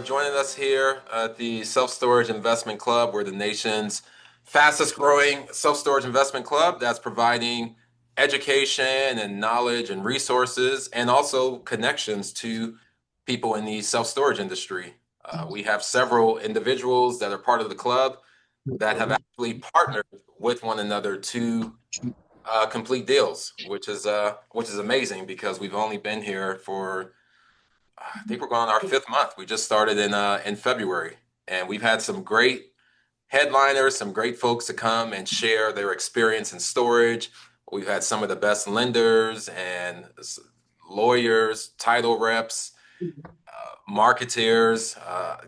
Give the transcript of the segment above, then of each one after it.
joining us here at the Self-Storage Investment Club. We're the nation's fastest growing self-storage investment club that's providing education and knowledge and resources and also connections to people in the self-storage industry. We have several individuals that are part of the club that have actually partnered with one another to complete deals, which is amazing because we've only been here for I think we're going on our fifth month. We just started in February, and we've had some great headliners, some great folks to come and share their experience in storage. We've had some of the best lenders and lawyers, title reps, marketeers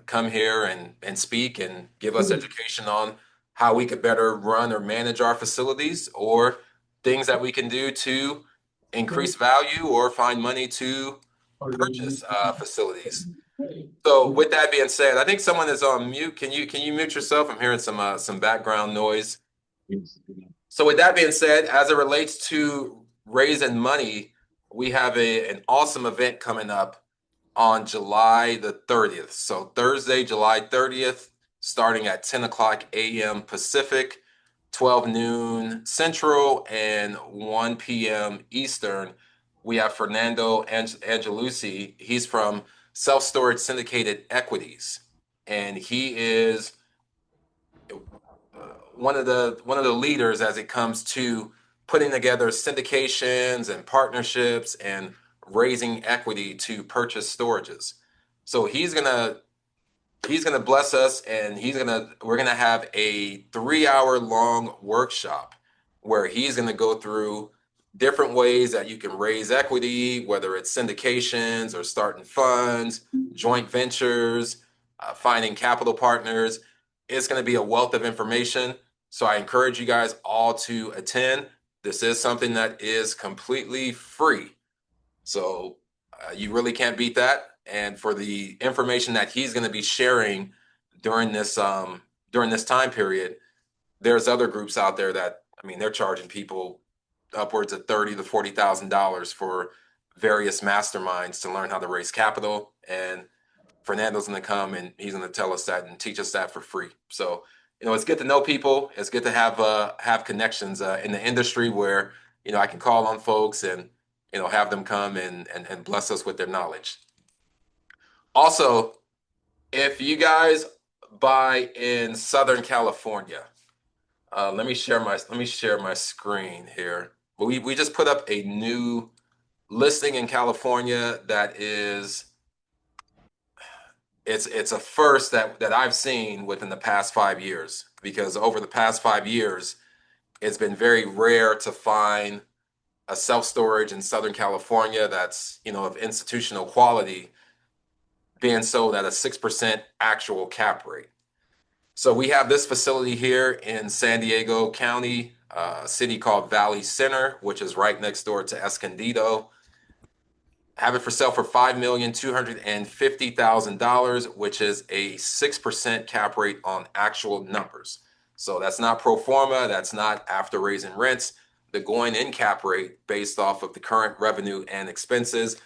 come here and speak and give us education on how we could better run or manage our facilities or things that we can do to increase value or find money to purchase facilities. So with that being said, I think someone is on mute. Can you mute yourself? I'm hearing some background noise. So with that being said, as it relates to raising money, we have an awesome event coming up on July the 30th. So Thursday, July 30th, starting at 10 o'clock a.m. Pacific, 12 noon Central, and 1 p.m. Eastern. We have Fernando Angelucci. He's from Self-Storage Syndicated Equities, and he is one of the leaders as it comes to putting together syndications and partnerships and raising equity to purchase storages. So he's gonna bless us, and we're gonna have a 3-hour long workshop where he's gonna go through different ways that you can raise equity, whether it's syndications or starting funds, joint ventures, finding capital partners. It's going to be a wealth of information. So I encourage you guys all to attend. This is something that is completely free. So you really can't beat that. And for the information that he's going to be sharing during this time period, there's other groups out there that, I mean, they're charging people upwards of $30,000 to $40,000 for various masterminds to learn how to raise capital. And Fernando's going to come and he's going to tell us that and teach us that for free. So, it's good to know people. It's good to have connections in the industry where, I can call on folks and, have them come and bless us with their knowledge. Also, if you guys buy in Southern California, let me share my screen here. We just put up a new listing in California that is it's a first that I've seen within the past 5 years, because over the past 5 years it's been very rare to find a self-storage in Southern California that's of institutional quality being sold at a 6% actual cap rate. So we have this facility here in San Diego County, a city called Valley Center, which is right next door to Escondido. Have it for sale for $5,250,000, which is a 6% cap rate on actual numbers. So that's not pro forma, that's not after raising rents. The going in cap rate based off of the current revenue and expenses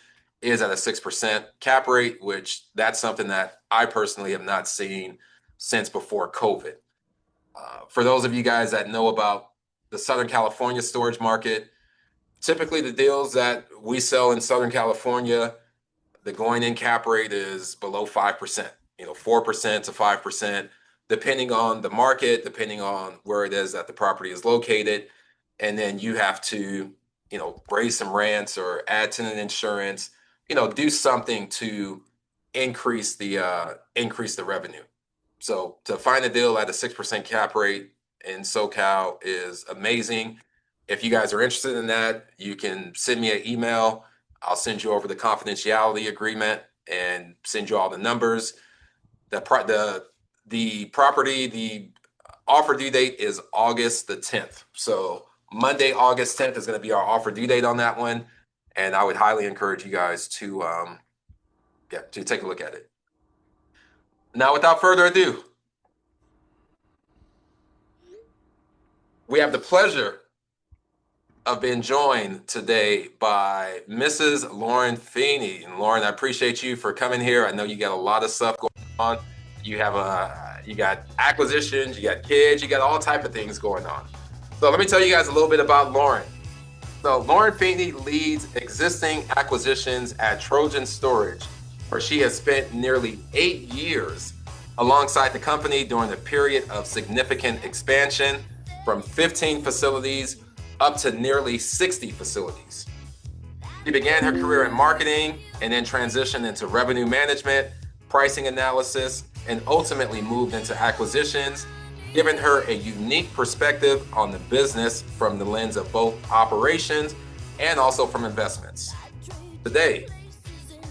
is at a 6% cap rate, which that's something that I personally have not seen since before COVID. For those of you guys that know about the Southern California storage market, typically the deals that we sell in Southern California, the going in cap rate is below 5%, 4% to 5%, depending on the market, depending on where it is that the property is located. And then you have to, raise some rents or add tenant insurance, do something to increase the revenue. So to find a deal at a 6% cap rate in SoCal is amazing. If you guys are interested in that, you can send me an email. I'll send you over the confidentiality agreement and send you all the numbers. The offer due date is August the 10th. So Monday, August 10th is going to be our offer due date on that one. And I would highly encourage you guys to take a look at it. Now, without further ado, we have the pleasure of being joined today by Mrs. Lauren Feeney. And Lauren, I appreciate you for coming here. I know you got a lot of stuff going on. on. You got acquisitions, you got kids, you got all type of things going on. So let me tell you guys a little bit about Lauren. So Lauren Feeney leads existing acquisitions at Trojan Storage, where she has spent nearly 8 years alongside the company during a period of significant expansion from 15 facilities up to nearly 60 facilities. She began her career in marketing and then transitioned into revenue management, pricing analysis, and ultimately moved into acquisitions, giving her a unique perspective on the business from the lens of both operations and also from investments. Today,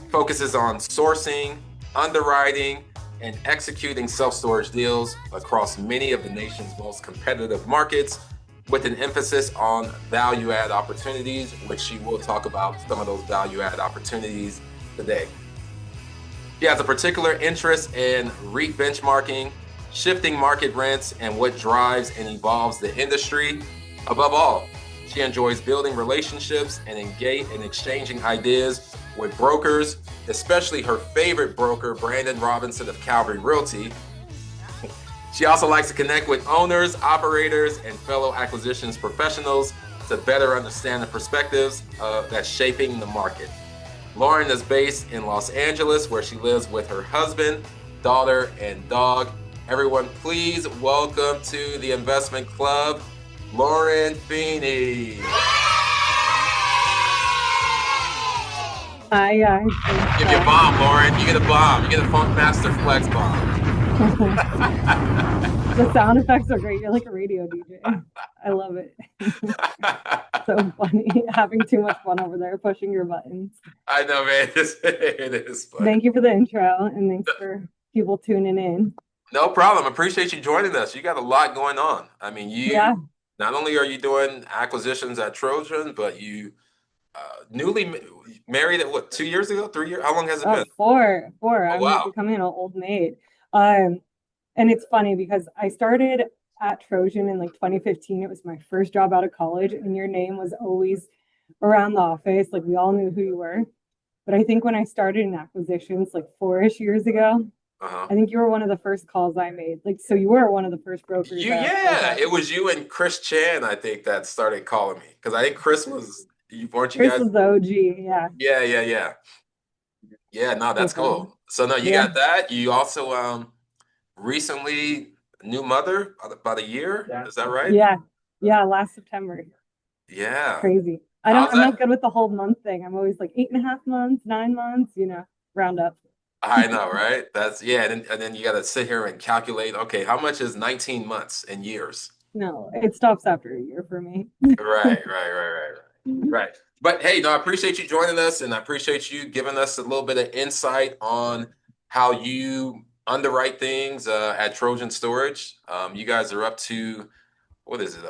focuses on sourcing, underwriting, and executing self-storage deals across many of the nation's most competitive markets, with an emphasis on value-add opportunities, which she will talk about some of those value-add opportunities today. She has a particular interest in REIT benchmarking, shifting market rents, and what drives and evolves the industry. Above all, she enjoys building relationships and exchanging ideas with brokers, especially her favorite broker, Brandon Robinson of Calvary Realty. She also likes to connect with owners, operators, and fellow acquisitions professionals to better understand the perspectives that's shaping the market. Lauren is based in Los Angeles, where she lives with her husband, daughter, and dog. Everyone, please welcome to the Investment Club, Lauren Feeney. Hi, guys. Give you a bomb, Lauren. You get a bomb. You get a Funk Master Flex bomb. The sound effects are great. You're like a radio DJ. I love it. So funny. Having too much fun over there, pushing your buttons. I know, man. It is fun. Thank you for the intro, and thanks for people tuning in. No problem. Appreciate you joining us. You got a lot going on. I mean, not only are you doing acquisitions at Trojan, but you newly married at what, 2 years ago, 3 years? How long has it been? Four. Oh, I'm wow. becoming an old maid. And it's funny because I started at Trojan in like 2015. It was my first job out of college, and your name was always around the office. Like, we all knew who you were. But I think when I started in acquisitions like 4-ish years ago, I think you were one of the first calls I made. Like, so you were one of the first brokers. It was you and Chris Chan, I think, that started calling me, because I think Chris was, weren't you Chris guys? was the OG, yeah. Yeah, no, that's cool. So no, you got that. You also recently new mother, about a year. Is that right? Yeah, last September. Yeah. Crazy. I'm not good with the whole month thing. I'm always like 8.5 months, 9 months, round up. I know, right? And then you got to sit here and calculate, okay, how much is 19 months in years? No, it stops after a year for me. Right. But hey, no, I appreciate you joining us, and I appreciate you giving us a little bit of insight on how you underwrite things at Trojan Storage. You guys are up to, what is it,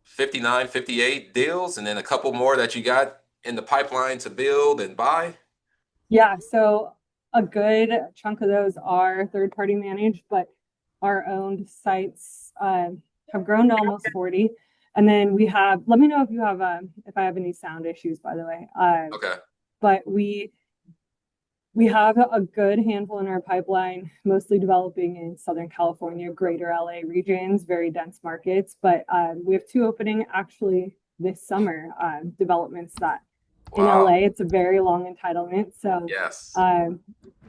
59, 58 deals, and then a couple more that you got in the pipeline to build and buy. Yeah, so a good chunk of those are third-party managed, but our owned sites have grown to almost 40. And then we have, let me know if I have any sound issues, by the way. Okay. But we have a good handful in our pipeline, mostly developing in Southern California, greater LA regions, very dense markets. But we have 2 opening actually this summer, developments that in LA, it's a very long entitlement. So yes,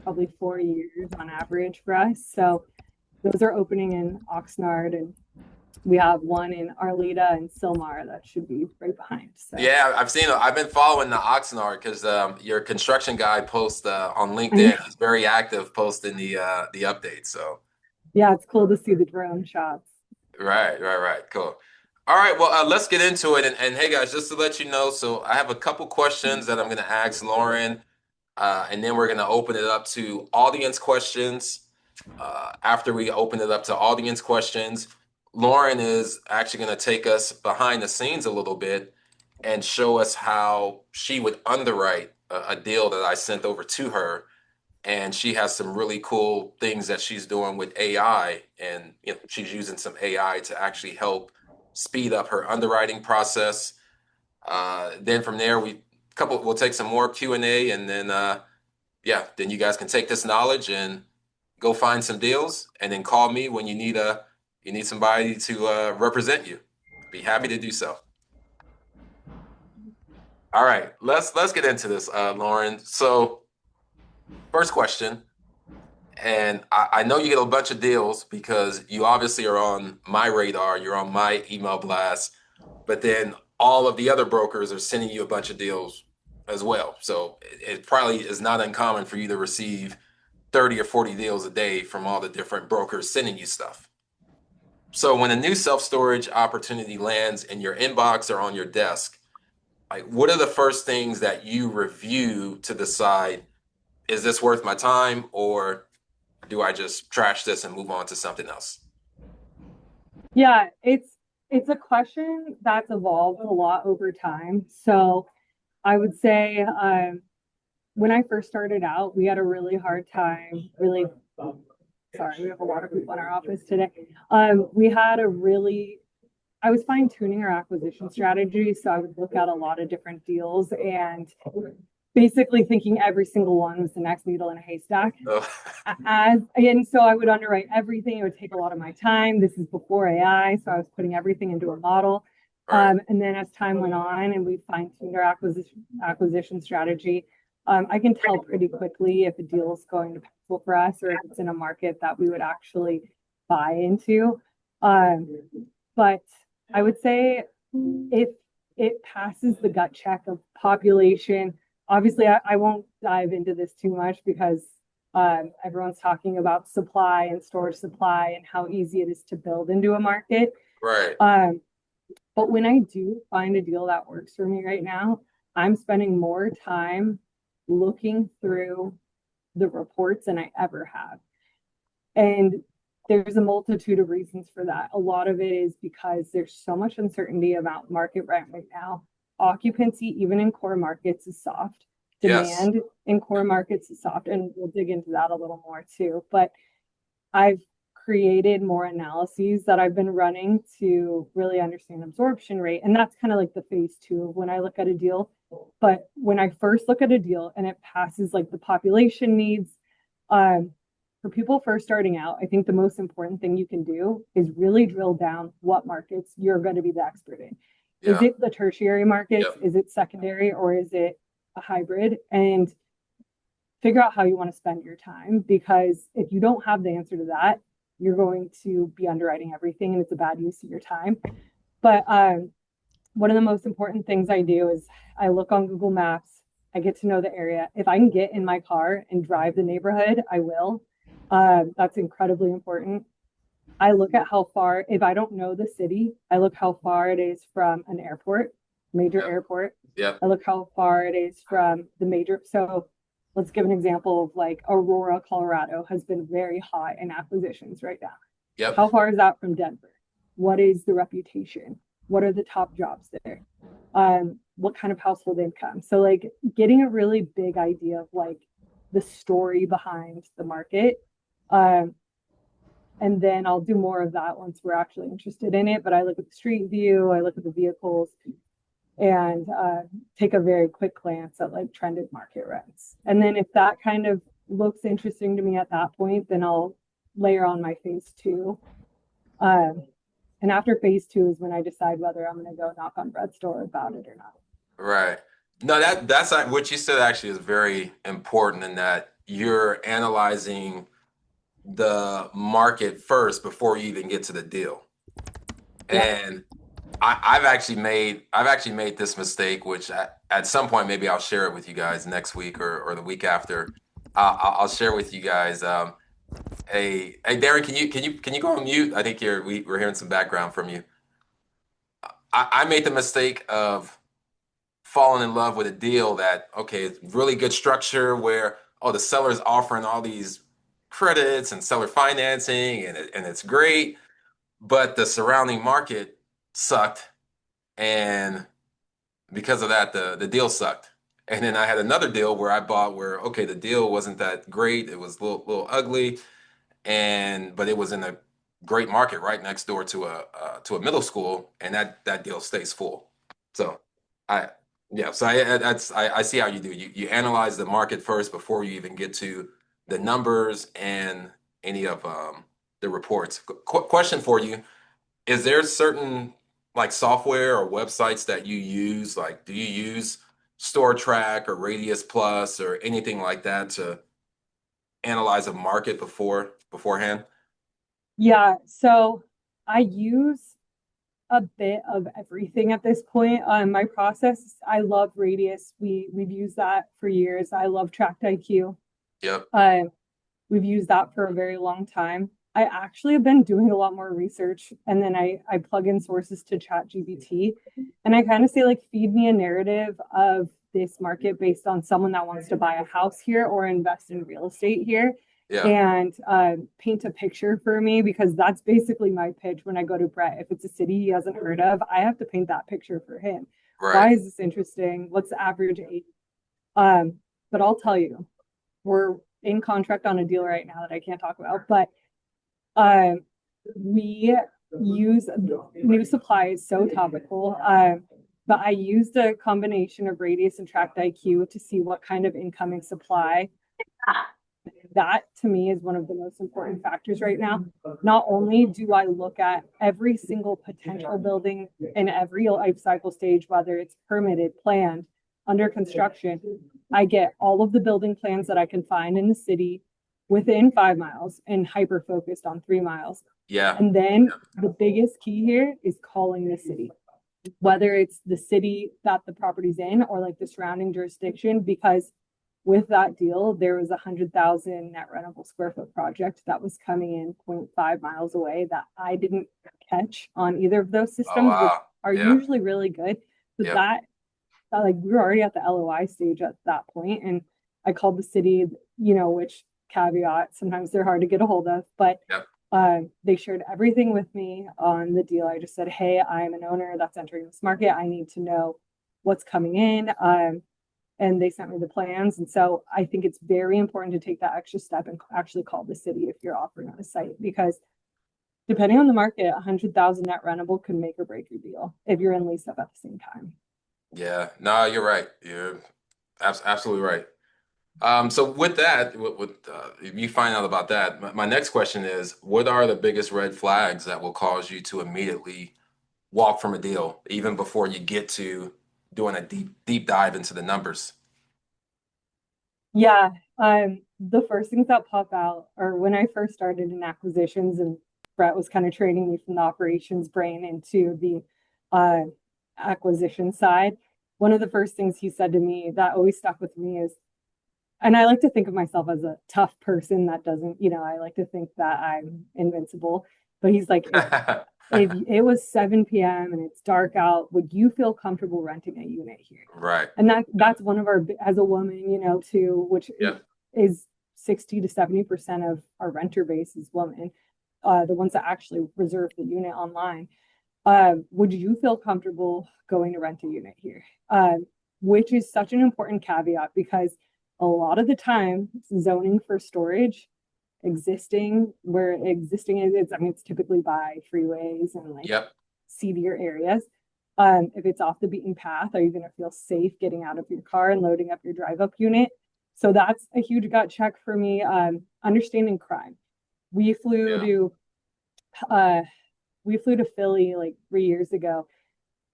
probably 4 years on average for us. So those are opening in Oxnard, and we have one in Arleta and Sylmar that should be right behind. So. Yeah, I've been following the Oxnard because your construction guy posts on LinkedIn. He's very active posting the updates. So yeah, it's cool to see the drone shots. Right. Cool. All right, well, let's get into it. And hey, guys, just to let you know, so I have a couple questions that I'm going to ask Lauren, and then we're going to open it up to audience questions. After we open it up to audience questions, Lauren is actually going to take us behind the scenes a little bit and show us how she would underwrite a deal that I sent over to her. And she has some really cool things that she's doing with AI, and she's using some AI to actually help speed up her underwriting process. Then from there, we'll take some more Q&A, and then then you guys can take this knowledge and go find some deals, and then call me when you need somebody to represent you. I'd be happy to do so. All right, let's get into this, Lauren. So first question, and I know you get a bunch of deals because you obviously are on my radar, you're on my email blast, but then all of the other brokers are sending you a bunch of deals as well. So it probably is not uncommon for you to receive 30 or 40 deals a day from all the different brokers sending you stuff. So when a new self-storage opportunity lands in your inbox or on your desk, like what are the first things that you review to decide, is this worth my time, or do I just trash this and move on to something else? Yeah, it's a question that's evolved a lot over time. So I would say when I first started out, we had a really hard time, really sorry, we have a lot of people in our office today. We had a really, I was fine tuning our acquisition strategy. So I would look at a lot of different deals and basically thinking every single one was the next needle in a haystack. Oh, And so I would underwrite everything. It would take a lot of my time. This is before AI, so I was putting everything into a model. right, And then as time went on and we fine-tuned our acquisition strategy, I can tell pretty quickly if a deal is going to pencil for us or if it's in a market that we would actually buy into. But I would say if it passes the gut check of population, obviously I won't dive into this too much because everyone's talking about supply and storage supply and how easy it is to build into a market. right. But when I do find a deal that works for me right now, I'm spending more time looking through the reports than I ever have. And there's a multitude of reasons for that. A lot of it is because there's so much uncertainty about market rent right now. Occupancy, even in core markets, is soft. Yes. Demand in core markets is soft. And we'll dig into that a little more too. But I've created more analyses that I've been running to really understand absorption rate. And that's kind of like the phase two of when I look at a deal. But when I first look at a deal and it passes like the population needs, for people first starting out, I think the most important thing you can do is really drill down what markets you're going to be the expert in. Is Yeah. it the tertiary markets? Yep. Is it secondary or is it a hybrid? And figure out how you want to spend your time because if you don't have the answer to that, you're going to be underwriting everything and it's a bad use of your time. But one of the most important things I do is I look on Google Maps. I get to know the area. If I can get in my car and drive the neighborhood, I will. That's incredibly important. I look at how far, if I don't know the city, I look how far it is from an airport, major Yep. airport. Yep. I look how far it is from the major. So let's give an example of like Aurora, Colorado has been very hot in acquisitions right now. Yep. How far is that from Denver? What is the reputation? What are the top jobs there? What kind of household income? So like getting a really big idea of like the story behind the market. And then I'll do more of that once we're actually interested in it. But I look at the street view, I look at the vehicles, and take a very quick glance at like trended market rents. And then if that kind of looks interesting to me at that point, then I'll layer on my phase two. And after phase two is when I decide whether I'm going to go knock on Brett's door about it or not. Right. No, that's what you said actually is very important in that you're analyzing the market first before you even get to the deal. Yeah. And I've actually made this mistake, which at some point maybe I'll share it with you guys next week or the week after. I'll share with you guys. Hey Darren, can you go on mute? I think we're hearing some background from you. I made the mistake of falling in love with a deal that, okay, it's really good structure where, oh, the seller's offering all these credits and seller financing and it's great, but the surrounding market sucked. And because of that, the deal sucked. And then I had another deal where I bought where, okay, the deal wasn't that great. It was a little ugly, but it was in a great market right next door to a middle school, and that deal stays full. So I yeah, so I see how you do. You analyze the market first before you even get to the numbers, and any of the reports. Question for you: is there certain like software or websites that you use? Like, do you use StoreTrack or Radius Plus or anything like that to analyze a market beforehand? Yeah, so I use a bit of everything at this point. My process, I love Radius. We've used that for years. I love Tracked IQ. Yep. We've used that for a very long time. I actually have been doing a lot more research, and then I plug in sources to chat GPT, and I kind of say like, feed me a narrative of this market based on someone that wants to buy a house here or invest in real estate here, Yeah. and paint a picture for me, because that's basically my pitch when I go to Brett. If it's a city he hasn't heard of, I have to paint that picture for him. Right. Why is this interesting? What's the average age? Um, but I'll tell you, we're in contract on a deal right now that I can't talk about, but um, we use new supply is so topical. But I used a combination of Radius and Tracked IQ to see what kind of incoming supply. That to me is one of the most important factors right now. Not only do I look at every single potential building in every life cycle stage, whether it's permitted, planned, under construction, I get all of the building plans that I can find in the city within 5 miles and hyper focused on 3 miles. Yeah. And then the biggest key here is calling the city, whether it's the city that the property's in or like the surrounding jurisdiction, because with that deal, there was 100,000 net rentable square foot project that was coming in 0.5 miles away that I didn't catch on either of those Oh, systems, which wow. are Yeah. usually really good. But Yep. that like, we were already at the LOI stage at that point, and I called the city, which caveat, sometimes they're hard to get a hold of, but Yep. they shared everything with me on the deal. I just said, hey, I'm an owner that's entering this market. I need to know what's coming in. And they sent me the plans. And so I think it's very important to take that extra step and actually call the city if you're offering on a site, because depending on the market, 100,000 net rentable can make or break your deal if you're in lease up at the same time. Yeah. No, you're right. You're absolutely right. So with that, if you find out about that, my next question is, what are the biggest red flags that will cause you to immediately walk from a deal, even before you get to doing a deep dive into the numbers? Yeah. The first things that pop out are when I first started in acquisitions, and Brett was kind of training me from the operations brain into the uh, acquisition side. One of the first things he said to me that always stuck with me is, and I like to think of myself as a tough person that doesn't, I like to think that I'm invincible. But he's like, if it was 7 p.m. and it's dark out, would you feel comfortable renting a unit here? Right. And that's one of our, as a woman, too, which Yeah. is 60 to 70% of our renter base is women, the ones that actually reserve the unit online. Would you feel comfortable going to rent a unit here? Which is such an important caveat, because a lot of the time zoning for storage where existing is, I mean, it's typically by freeways and like Yep. seedier areas. If it's off the beaten path, are you going to feel safe getting out of your car and loading up your drive up unit? So that's a huge gut check for me. Understanding crime. We flew Yeah. to uh, we flew to Philly like 3 years ago.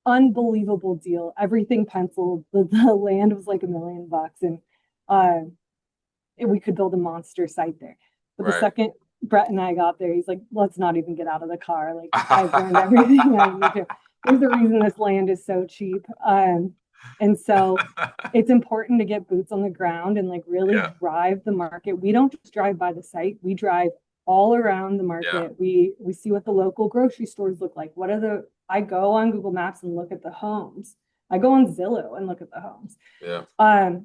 Unbelievable deal. Everything penciled. The land was like $1 million, and uh, we could build a monster site there. But the Right. second Brett and I got there, he's like, let's not even get out of the car. Like, I've learned everything I need to. There's a reason this land is so cheap. And so it's important to get boots on the ground and like really Yeah. drive the market. We don't just drive by the site, we drive all around the market. Yeah. We see what the local grocery stores look like. I go on Google Maps and look at the homes. I go on Zillow and look at the homes. Yeah.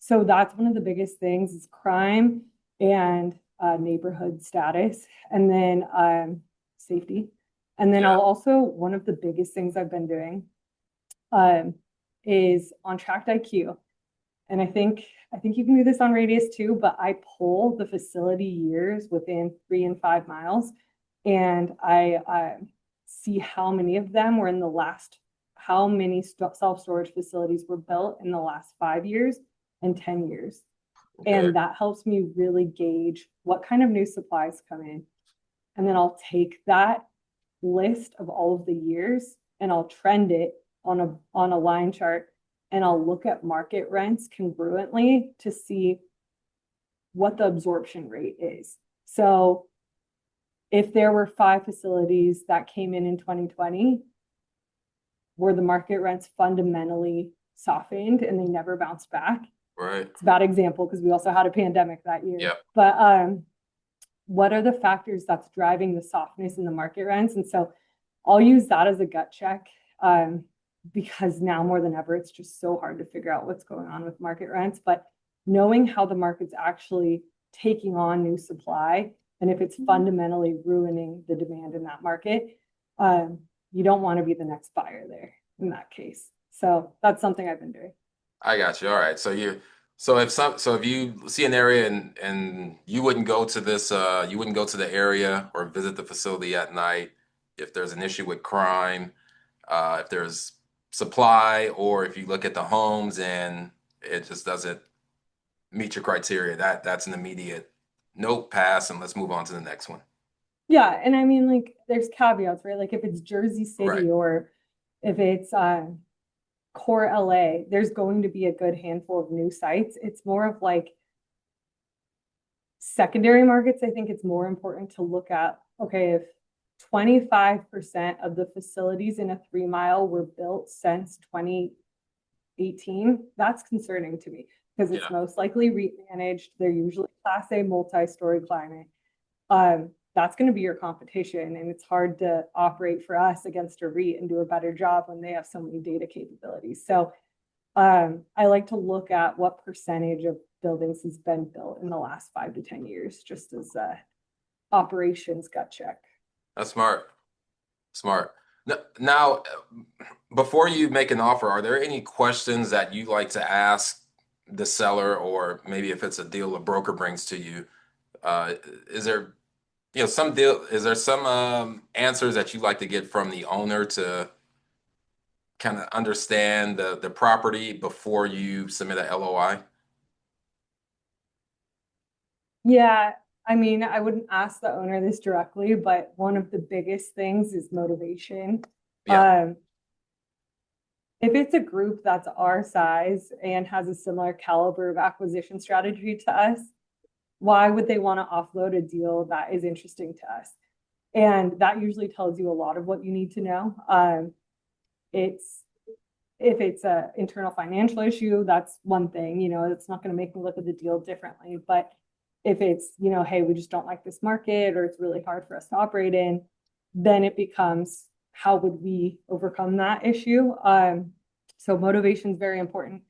So that's one of the biggest things is crime and neighborhood status, and then safety. And then Yeah. one of the biggest things I've been doing is on Tracked IQ. And I think you can do this on Radius too, but I pull the facility years within 3 and 5 miles, and I see how many of them were how many self-storage facilities were built in the last 5 years and 10 years. Okay. And that helps me really gauge what kind of new supplies come in. And then I'll take that list of all of the years and I'll trend it on a line chart and I'll look at market rents congruently to see what the absorption rate is. So if there were 5 facilities that came in 2020, were the market rents fundamentally softened and they never bounced back? Right. It's a bad example because we also had a pandemic that year. Yep. But what are the factors that's driving the softness in the market rents? And so I'll use that as a gut check because now more than ever, it's just so hard to figure out what's going on with market rents. But knowing how the market's actually taking on new supply and if it's fundamentally ruining the demand in that market, you don't want to be the next buyer there in that case. So that's something I've been doing. I got you. All right. So if you see an area and you wouldn't go to you wouldn't go to the area or visit the facility at night if there's an issue with crime, if there's supply, or if you look at the homes and it just doesn't meet your criteria, that's an immediate nope, pass, and let's move on to the next one. Yeah, and I mean, like, there's caveats, right? Like, if it's Jersey Right. City or if it's core LA, there's going to be a good handful of new sites. It's more of like secondary markets. I think it's more important to look at, okay, if 25% of the facilities in a 3 mile were built since 2018, that's concerning to me because it's Yeah. most likely REIT managed. They're usually Class A multi-story climate. That's going to be your competition. And it's hard to operate for us against a REIT and do a better job when they have so many data capabilities. So I like to look at what percentage of buildings has been built in the last 5 to 10 years, just as a operations gut check. That's smart. Smart. Now, before you make an offer, are there any questions that you like to ask the seller, or maybe if it's a deal a broker brings to you? Uh, is there, is there some answers that you like to get from the owner to kind of understand the property before you submit a LOI? Yeah, I mean, I wouldn't ask the owner this directly, but one of the biggest things is motivation. Yeah. Um, if it's a group that's our size and has a similar caliber of acquisition strategy to us, why would they want to offload a deal that is interesting to us? And that usually tells you a lot of what you need to know. It's if it's a internal financial issue, that's one thing, it's not going to make me look at the deal differently. But if it's, hey, we just don't like this market or it's really hard for us to operate in, then it becomes how would we overcome that issue? So motivation is very important.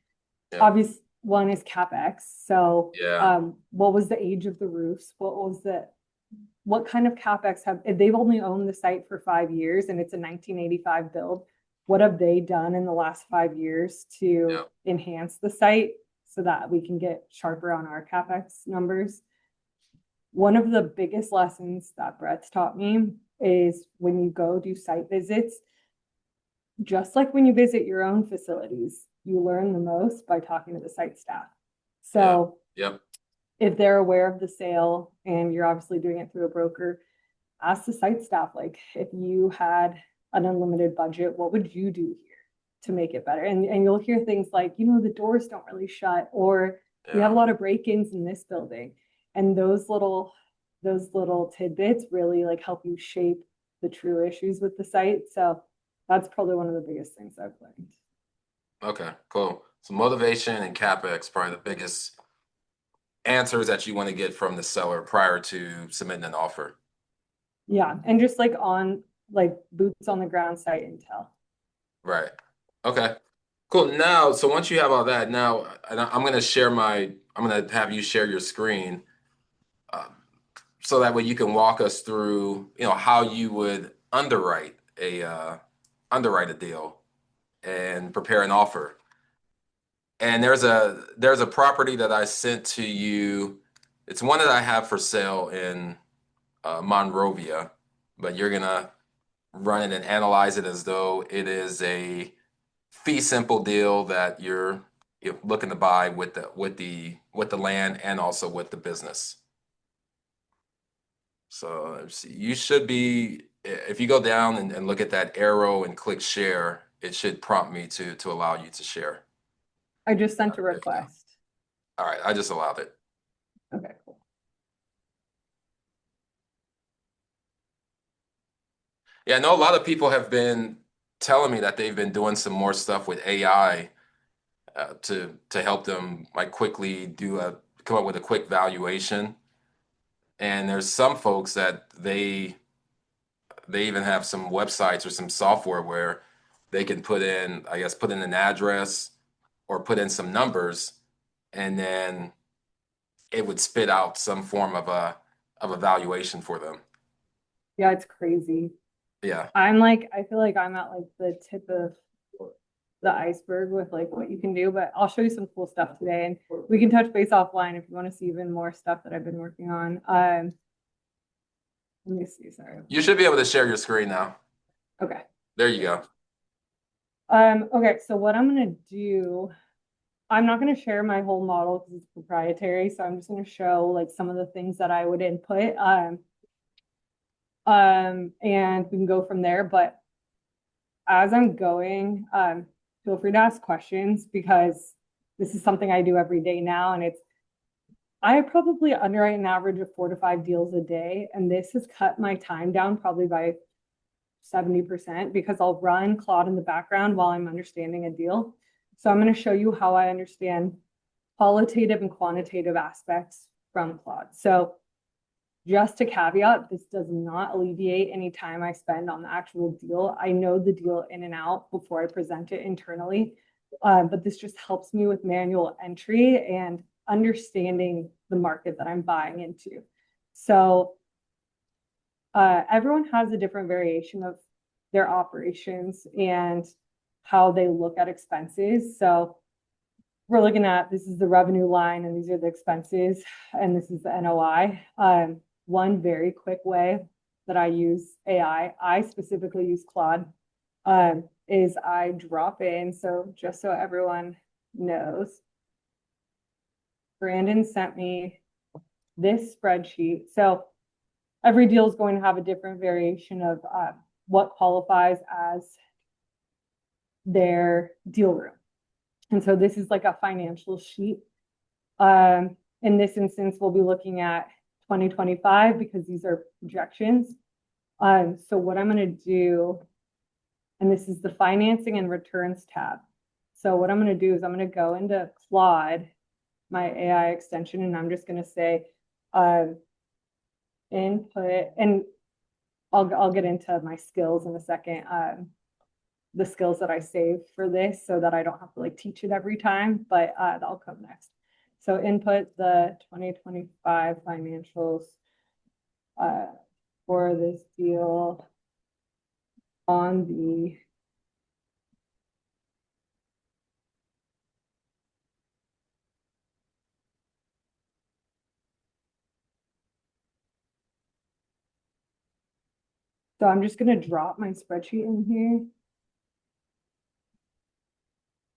Yeah. Obvious one is CapEx. So Yeah. what was the age of the roofs? What kind of CapEx if they've only owned the site for 5 years and it's a 1985 build, what have they done in the last 5 years to Yeah. enhance the site so that we can get sharper on our CapEx numbers? One of the biggest lessons that Brett's taught me is when you go do site visits, just like when you visit your own facilities, you learn the most by talking to the site staff. Yeah. So Yep. if they're aware of the sale and you're obviously doing it through a broker, ask the site staff, like, if you had an unlimited budget, what would you do here to make it better? And you'll hear things like, the doors don't really shut, or we have Yeah. a lot of break-ins in this building. And those little tidbits really like help you shape the true issues with the site. So that's probably one of the biggest things I've learned. Okay, cool. So motivation and CapEx, probably the biggest answers that you want to get from the seller prior to submitting an offer. Yeah. And just like boots on the ground site intel. Right. Okay. Cool. Now, so once you have all that, now I'm going to I'm going to have you share your screen, uh, so that way you can walk us through, how you would underwrite a deal and prepare an offer. And there's a property that I sent to you. It's one that I have for sale in Monrovia, but you're gonna run it and analyze it as though it is a fee simple deal that you're looking to buy with the land and also with the business. So let's see. You should be, if you go down and look at that arrow and click share, it should prompt me to allow you to share. I just sent a There you go. request. All right, I just allowed it. Okay, cool. Yeah, I know a lot of people have been telling me that they've been doing some more stuff with AI to help them like quickly come up with a quick valuation. And there's some folks that they even have some websites or some software where they can put in, I guess, put in an address or put in some numbers, and then it would spit out some form of a valuation for them. Yeah, it's crazy. Yeah. I feel like I'm at like the tip of the iceberg with like what you can do, but I'll show you some cool stuff today and we can touch base offline if you want to see even more stuff that I've been working on. Let me see, sorry. You should be able to share your screen now. Okay. There you go. Okay, so what I'm gonna do, I'm not gonna share my whole model because it's proprietary, so I'm just gonna show like some of the things that I would input. And we can go from there. But as I'm going, feel free to ask questions because this is something I do every day now, and I probably underwrite an average of 4 to 5 deals a day, and this has cut my time down probably by 70% because I'll run Claude in the background while I'm understanding a deal. So I'm going to show you how I understand qualitative and quantitative aspects from Claude. So just to caveat, this does not alleviate any time I spend on the actual deal. I know the deal in and out before I present it internally, but this just helps me with manual entry and understanding the market that I'm buying into. So everyone has a different variation of their operations and how they look at expenses. So we're looking at, this is the revenue line and these are the expenses and this is the NOI. One very quick way that I use AI, I specifically use Claude, is I drop in, so just so everyone knows, Brandon sent me this spreadsheet. So every deal is going to have a different variation of what qualifies as their deal room. And so this is like a financial sheet. In this instance, we'll be looking at 2025 because these are projections. So what I'm going to do, and this is the financing and returns tab. So what I'm going to do is I'm going to go into Claude, my AI extension, and I'm just going to say input, and I'll get into my skills in a second. The skills that I save for this so that I don't have to like teach it every time, but that'll come next. So input the 2025 financials for this deal on the so I'm just going to drop my spreadsheet in here.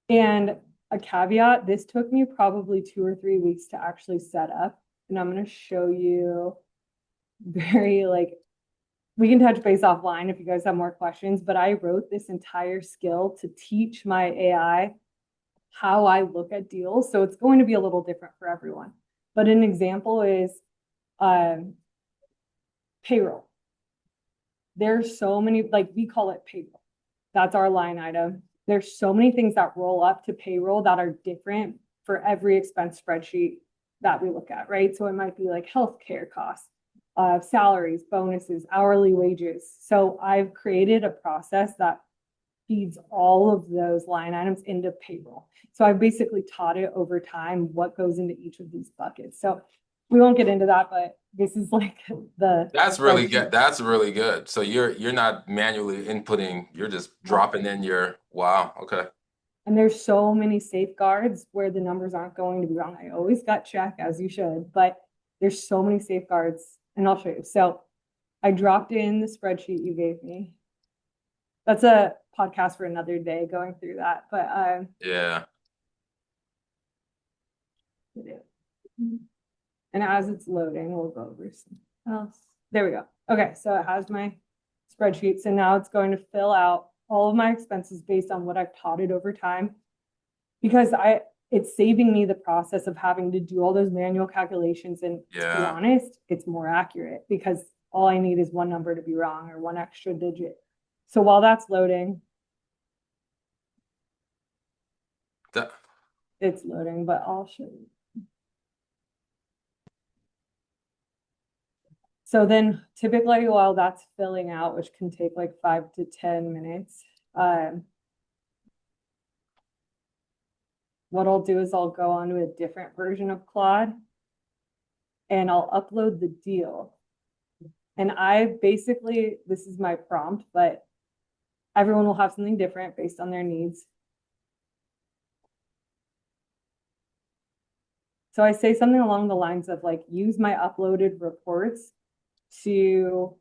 And a caveat, this took me probably 2 or 3 weeks to actually set up. And I'm going to show you very like, we can touch base offline if you guys have more questions, but I wrote this entire skill to teach my AI how I look at deals. So it's going to be a little different for everyone. But an example is payroll. There's so many, like we call it payroll. That's our line item. There's so many things that roll up to payroll that are different for every expense spreadsheet that we look at, right? So it might be like healthcare costs, salaries, bonuses, hourly wages. So I've created a process that feeds all of those line items into payroll. So I've basically taught it over time what goes into each of these buckets. So we won't get into that, but this is like the That's really good. That's really good. So you're not manually inputting, you're just dropping in your wow. Okay. And there's so many safeguards where the numbers aren't going to be wrong. I always gut check as you should, but there's so many safeguards and I'll show you. So I dropped in the spreadsheet you gave me. That's a podcast for another day going through that. But Yeah. And as it's loading, we'll go over something else. There we go. Okay, so it has my spreadsheet. So now it's going to fill out all of my expenses based on what I've plotted over time. Because it's saving me the process of having to do all those manual calculations. And to be honest, it's more accurate because all I need is one number to be wrong or one extra digit. So while that's loading, it's loading, but I'll show you. So then typically while that's filling out, which can take like 5 to 10 minutes, what I'll do is I'll go on to a different version of Claude and I'll upload the deal. And this is my prompt, but everyone will have something different based on their needs. So I say something along the lines of like, use my uploaded reports to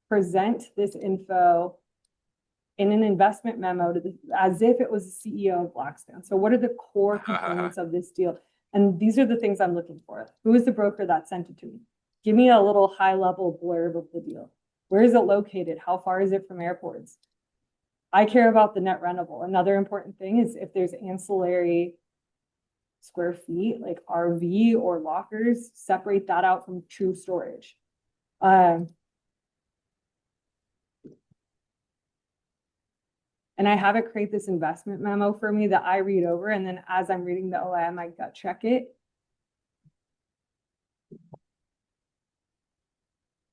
present this info in an investment memo as if it was the CEO of Blackstone. So what are the core components of this deal? And these are the things I'm looking for. Who is the broker that sent it to me? Give me a little high level blurb of the deal. Where is it located? How far is it from airports? I care about the net rentable. Another important thing is if there's ancillary square feet, like RV or lockers, separate that out from true storage. And I have it create this investment memo for me that I read over. And then as I'm reading the OM, I gut check it.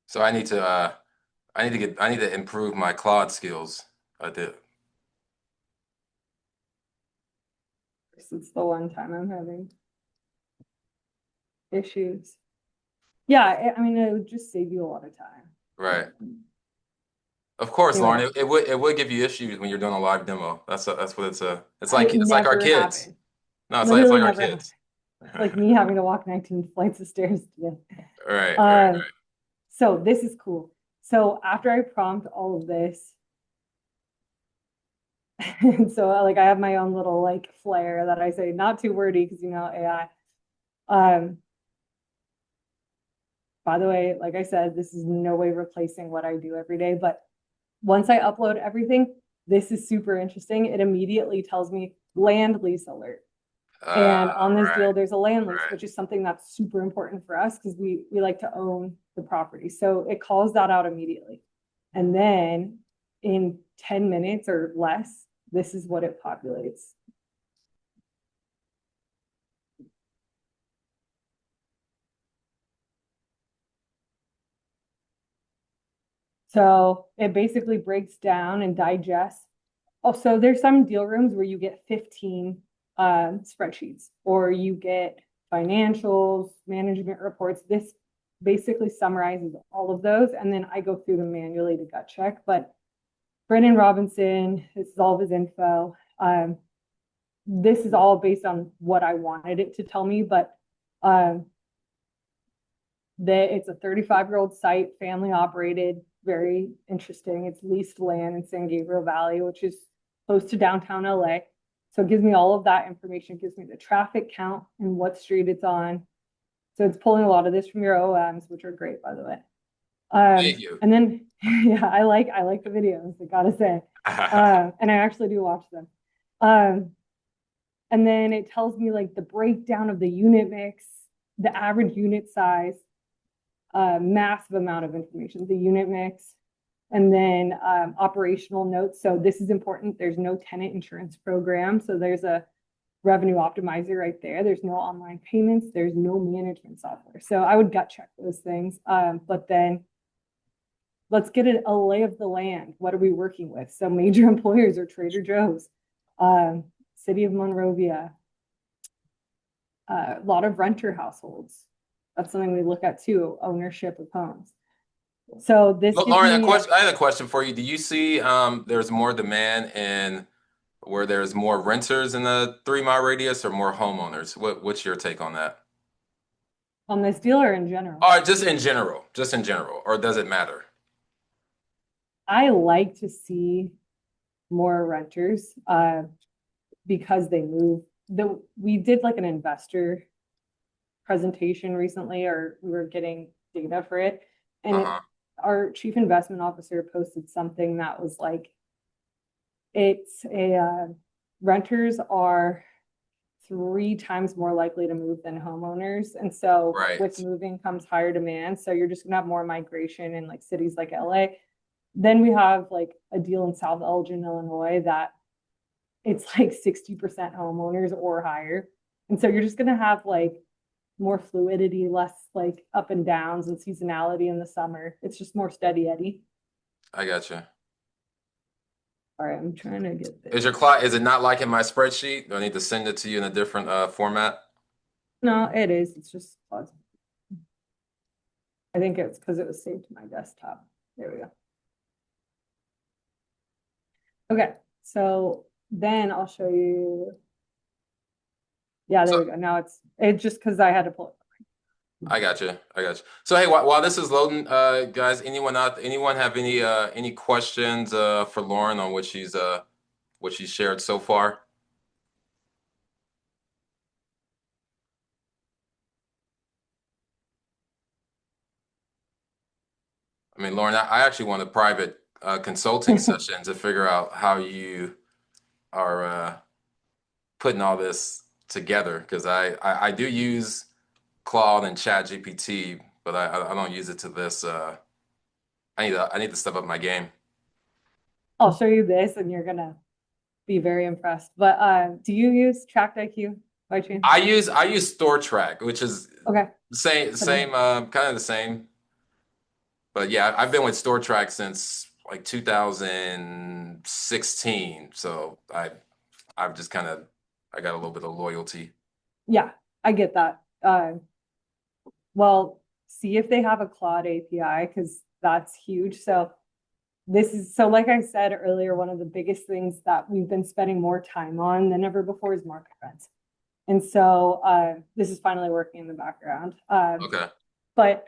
So I need to improve my Claude skills. I did. It's the one time I'm having issues. Yeah, I mean, it would just save you a lot of time. Right. Of course, Lauren, it would give you issues when you're doing a live demo. That's what it's like our kids. Happened. No, it's like our kids. Like me having to walk 19 flights of stairs today. Right. So this is cool. So after I prompt all of this, so like I have my own little like flair that I say not too wordy because AI. By the way, like I said, this is no way replacing what I do every day, but once I upload everything, this is super interesting. It immediately tells me land lease alert. And on this deal, there's a land lease, which is something that's super important for us because we like to own the property. So it calls that out immediately. And then in 10 minutes or less, this is what it populates. So it basically breaks down and digests. Also, there's some deal rooms where you get 15 spreadsheets or you get financials, management reports. This basically summarizes all of those. And then I go through them manually to gut check. But Brendan Robinson, this is all of his info. This is all based on what I wanted it to tell me, but it's a 35-year-old site, family operated, very interesting. It's leased land in San Gabriel Valley, which is close to downtown LA. So it gives me all of that information. It gives me the traffic count and what street it's on. So it's pulling a lot of this from your OMs, which are great, by the way. Thank you. And then, yeah, I like the videos, I gotta say. And I actually do watch them. And then it tells me like the breakdown of the unit mix, the average unit size, massive amount of information, the unit mix, and then operational notes. So this is important. There's no tenant insurance program. So there's a revenue optimizer right there. There's no online payments. There's no management software. So I would gut check those things. But then let's get a lay of the land. What are we working with? So major employers are Trader Joe's, City of Monrovia, a lot of renter households. That's something we look at too, ownership of homes. So this Lauren, I had a question for you. Do you see there's more demand in where there's more renters in the 3-mile radius or more homeowners? What's your take on that? On this deal or in general? Just in general, or does it matter? I like to see more renters because they move. We did like an investor presentation recently, or we were getting data for it. And Uh-huh. our chief investment officer posted something that was like, it's renters are 3 times more likely to move than homeowners. And so with Right. moving comes higher demand. So you're just gonna have more migration in like cities like LA. Then we have like a deal in South Elgin, Illinois, that it's like 60% homeowners or higher. And so you're just gonna have like more fluidity, less like up and downs and seasonality in the summer. It's just more steady Eddie. I got you. All right, I'm trying to get Is this. your client, is it not like in my spreadsheet? Do I need to send it to you in a different format? No, it is. It's just, I think it's because it was saved to my desktop. There we go. Okay, so then I'll show you. Yeah, So there we go. Now it's just because I had to pull it. I got you. I got you. So hey, while this is loading, guys, anyone have any questions for Lauren on what she's shared so far? I mean, Lauren, I actually want a private consulting session to figure out how you are putting all this together because I do use Claude and Chat GPT, but I don't use it to this. I need to step up my game. I'll show you this and you're gonna be very impressed. But do you use Tracked IQ by chance? I use Store Track, which is Okay. same kind of the same. But yeah, I've been with Store Track since like 2016. So I've just kind of I got a little bit of loyalty. Yeah, I get that. Well, see if they have a Claude API because that's huge. So this is so like I said earlier, one of the biggest things that we've been spending more time on than ever before is market rents. And so this is finally working in the background. Okay. But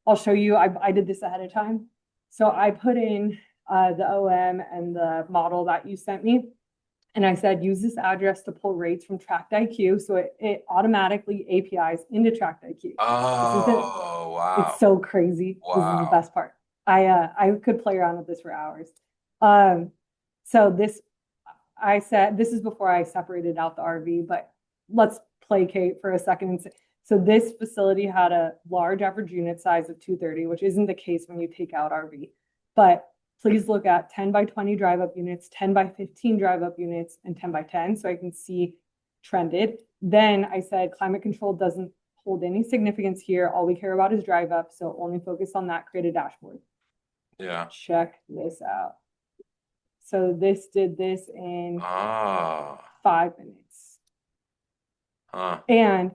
I'll show you, I did this ahead of time. So I put in the OM and the model that you sent me. And I said, use this address to pull rates from Tracked IQ. So it automatically APIs into Tracked IQ. This isn't, Oh, it's wow. so crazy. This is the Wow. best part. I could play around with this for hours. Um, so this, I said, this is before I separated out the RV, but let's placate for a second and say, so this facility had a large average unit size of 230, which isn't the case when you take out RV. But please look at 10 by 20 drive up units, 10 by 15 drive up units, and 10 by 10 so I can see trended. Then I said climate control doesn't hold any significance here. All we care about is drive up. So only focus on that, create a dashboard. Yeah. Check this out. So this did this in Ah. 5 minutes. Huh. And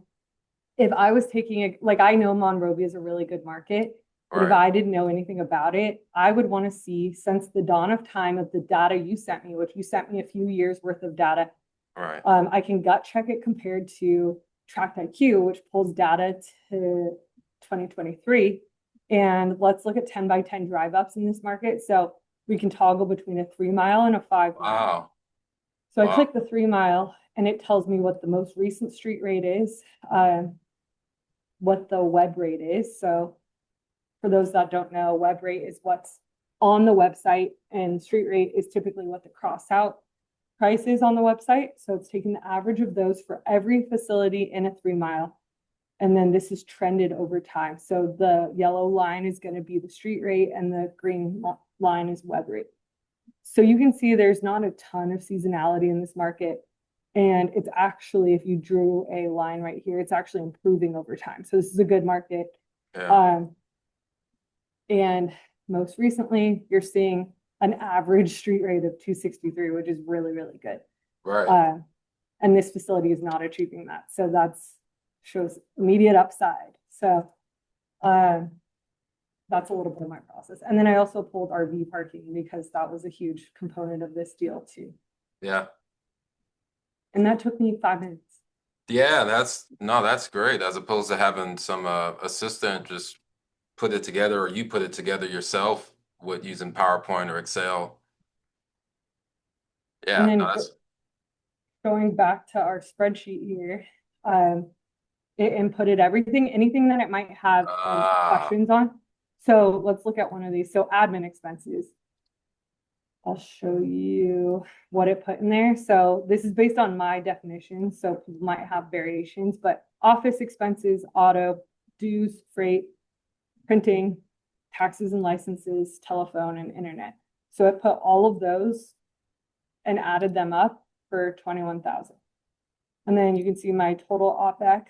if I was taking it, like I know Monrovia is a really good market, but if Right. I didn't know anything about it, I would want to see since the dawn of time of the data you sent me, which you sent me a few years worth of data, Right. I can gut check it compared to Tracked IQ, which pulls data to 2023. And let's look at 10 by 10 drive ups in this market. So we can toggle between a 3 mile and a 5 mile. Wow. So I Wow. click the 3 mile and it tells me what the most recent street rate is, what the web rate is. So for those that don't know, web rate is what's on the website, and street rate is typically what the cross out price is on the website. So it's taking the average of those for every facility in a 3 mile. And then this is trended over time. So the yellow line is going to be the street rate and the green line is web rate. So you can see there's not a ton of seasonality in this market. And it's actually, if you drew a line right here, it's actually improving over time. So this is a good market. Yeah. Um, and most recently, you're seeing an average street rate of 263, which is really, really good. Right. And this facility is not achieving that. So that's shows immediate upside. So that's a little bit of my process. And then I also pulled RV parking because that was a huge component of this deal too. Yeah. And that took me 5 minutes. Yeah, that's great. As opposed to having some assistant just put it together or you put it together yourself with using PowerPoint or Excel. And Yeah, no, then that's going back to our spreadsheet here, um, it inputted everything, anything that it might have Ah, questions on. So let's look at one of these. So admin expenses. I'll show you what it put in there. So this is based on my definition. So people might have variations, but office expenses, auto, dues, freight, printing, taxes and licenses, telephone, and internet. So it put all of those and added them up for 21,000. And then you can see my total OpEx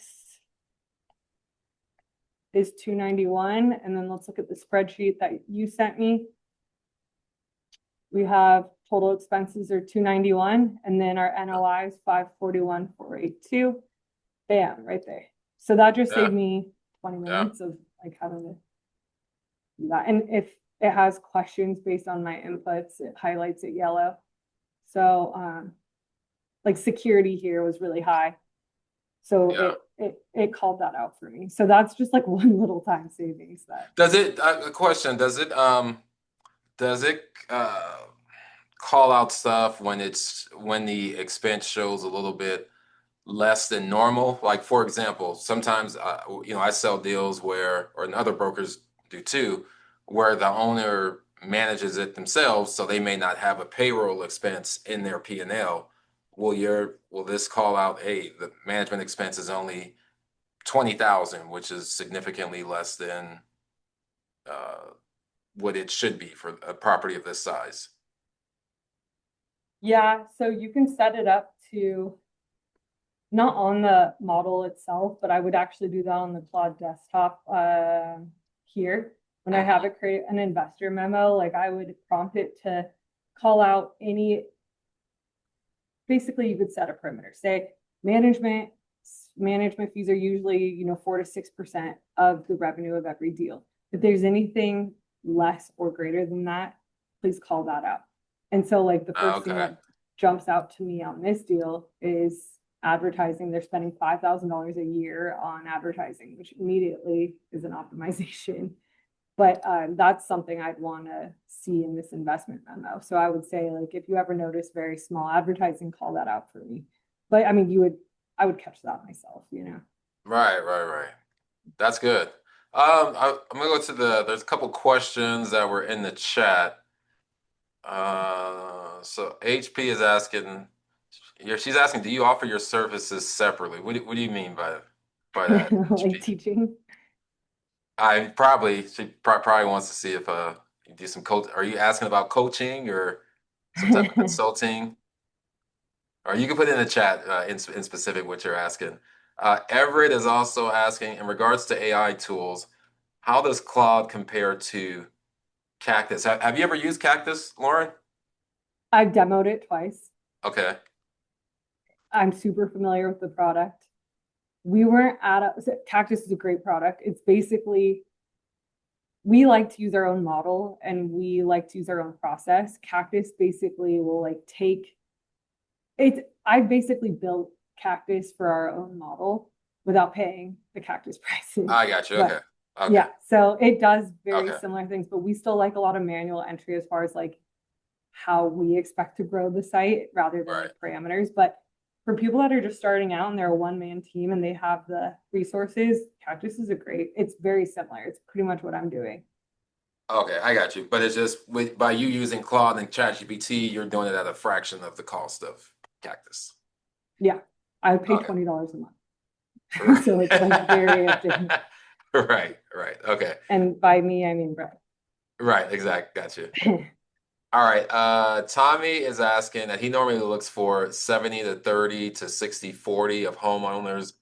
is 291. And then let's look at the spreadsheet that you sent me. We have total expenses are 291, and then our NOI is 541,482. Bam, right there. So that just yeah, saved me 20 yeah. minutes of like having to do that. And if it has questions based on my inputs, it highlights it yellow. So like security here was really high. So Yeah. it called that out for me. So that's just like one little time savings that. Does it, a question, does it call out stuff when when the expense shows a little bit less than normal? Like for example, sometimes I sell deals where, or and other brokers do too, where the owner manages it themselves, so they may not have a payroll expense in their P&L. Will this call out, hey, the management expense is only 20,000, which is significantly less than uh, what it should be for a property of this size? Yeah, so you can set it up to not on the model itself, but I would actually do that on the Claude desktop here. When I have Hmm. it create an investor memo, like I would prompt it to call out any, basically you could set a perimeter, say management fees are usually, 4 to 6% of the revenue of every deal. If there's anything less or greater than that, please call that out. And so like the first thing Okay. that jumps out to me on this deal is advertising. They're spending $5,000 a year on advertising, which immediately is an optimization. But that's something I'd want to see in this investment memo. So I would say, like, if you ever notice very small advertising, call that out for me. But I mean, I would catch that myself. Right, right, right. That's good. I'm gonna go to there's a couple questions that were in the chat. So HP is asking, yeah, she's asking, do you offer your services separately? What do you mean by that, Like HP? teaching. She probably wants to see if you do some coach. Are you asking about coaching or some type of consulting? Or you can put it in the chat in specific what you're asking. Everett is also asking, in regards to AI tools, how does Claude compare to Cactus? Have you ever used Cactus, Lauren? I've demoed it twice. Okay. I'm super familiar with the product. We weren't at a Cactus is a great product. It's basically we like to use our own model and we like to use our own process. Cactus basically will like take it. I basically built Cactus for our own model without paying the Cactus prices. I got you. Okay. But Okay. yeah, so it does very Okay. similar things, but we still like a lot of manual entry as far as like how we expect to grow the site rather than Right. like parameters. But for people that are just starting out and they're a one-man team and they have the resources, Cactus is it's very similar. It's pretty much what I'm doing. Okay, I got you. But it's just by you using Claude and ChatGPT, you're doing it at a fraction of the cost of Cactus. Yeah. I pay Okay. $20 a month. So it's like very Right. efficient. Right, right. Okay. And by me, I mean Brett. Right, exactly. Got you. All right. Tommy is asking that he normally looks for 70 to 30 to 60/40 of homeowners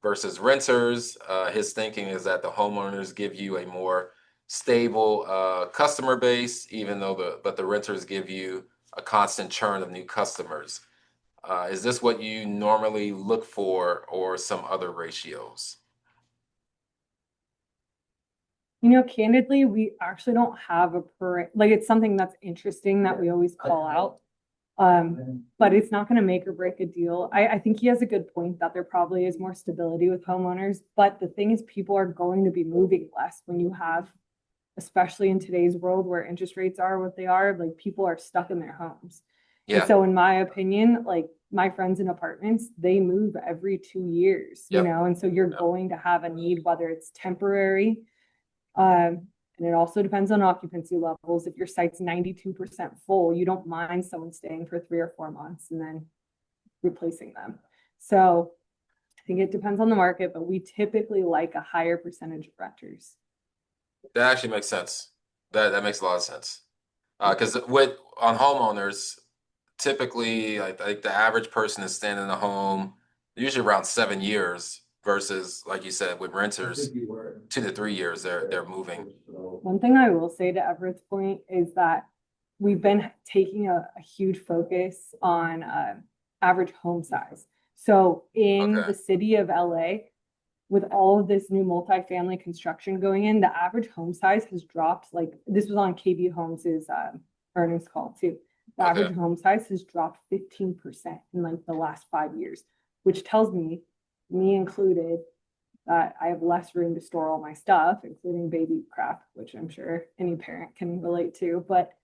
versus renters. His thinking is that the homeowners give you a more stable customer base, even though the renters give you a constant churn of new customers. Is this what you normally look for, or some other ratios? Candidly, we actually don't have like it's something that's interesting that we always call out. But it's not going to make or break a deal. I think he has a good point that there probably is more stability with homeowners. But the thing is, people are going to be moving less when you have, especially in today's world where interest rates are what they are, like people are stuck in their homes. And Yeah. so in my opinion, like my friends in apartments, they move every 2 years, Yep. and so you're Yep. going to have a need, whether it's temporary. And it also depends on occupancy levels. If your site's 92% full, you don't mind someone staying for 3 or 4 months and then replacing them. So I think it depends on the market, but we typically like a higher percentage of renters. That actually makes sense. That makes a lot of sense. Because with on homeowners, typically, I think the average person is staying in a home usually around 7 years versus, like you said, with renters, 2 to 3 years they're moving. One thing I will say to Everett's point is that we've been taking a huge focus on average home size. So in Okay. the city of LA, with all of this new multifamily construction going in, the average home size has dropped. Like this was on KB Holmes's earnings call too. The Okay. average home size has dropped 15% in like the last 5 years, which tells me included, that I have less room to store all my stuff, including baby crap, which I'm sure any parent can relate to. But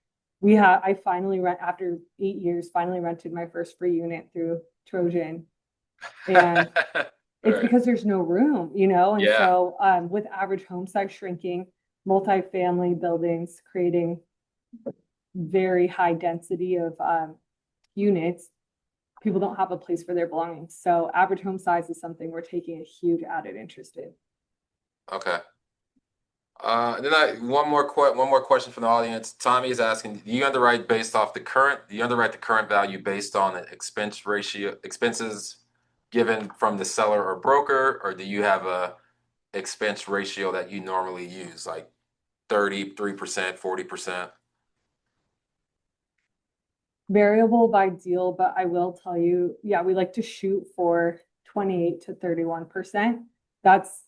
I finally after 8 years, finally rented my first free unit through Trojan. And All it's right. because there's no room, And Yeah. so with average home size shrinking, multifamily buildings creating very high density of units, people don't have a place for their belongings. So average home size is something we're taking a huge added interest in. Okay. Then one more question from the audience. Tommy is asking, do you underwrite the current value based on the expenses given from the seller or broker, or do you have a expense ratio that you normally use, like 33%, 40%? Variable by deal, but I will tell you, yeah, we like to shoot for 28 to 31%. That's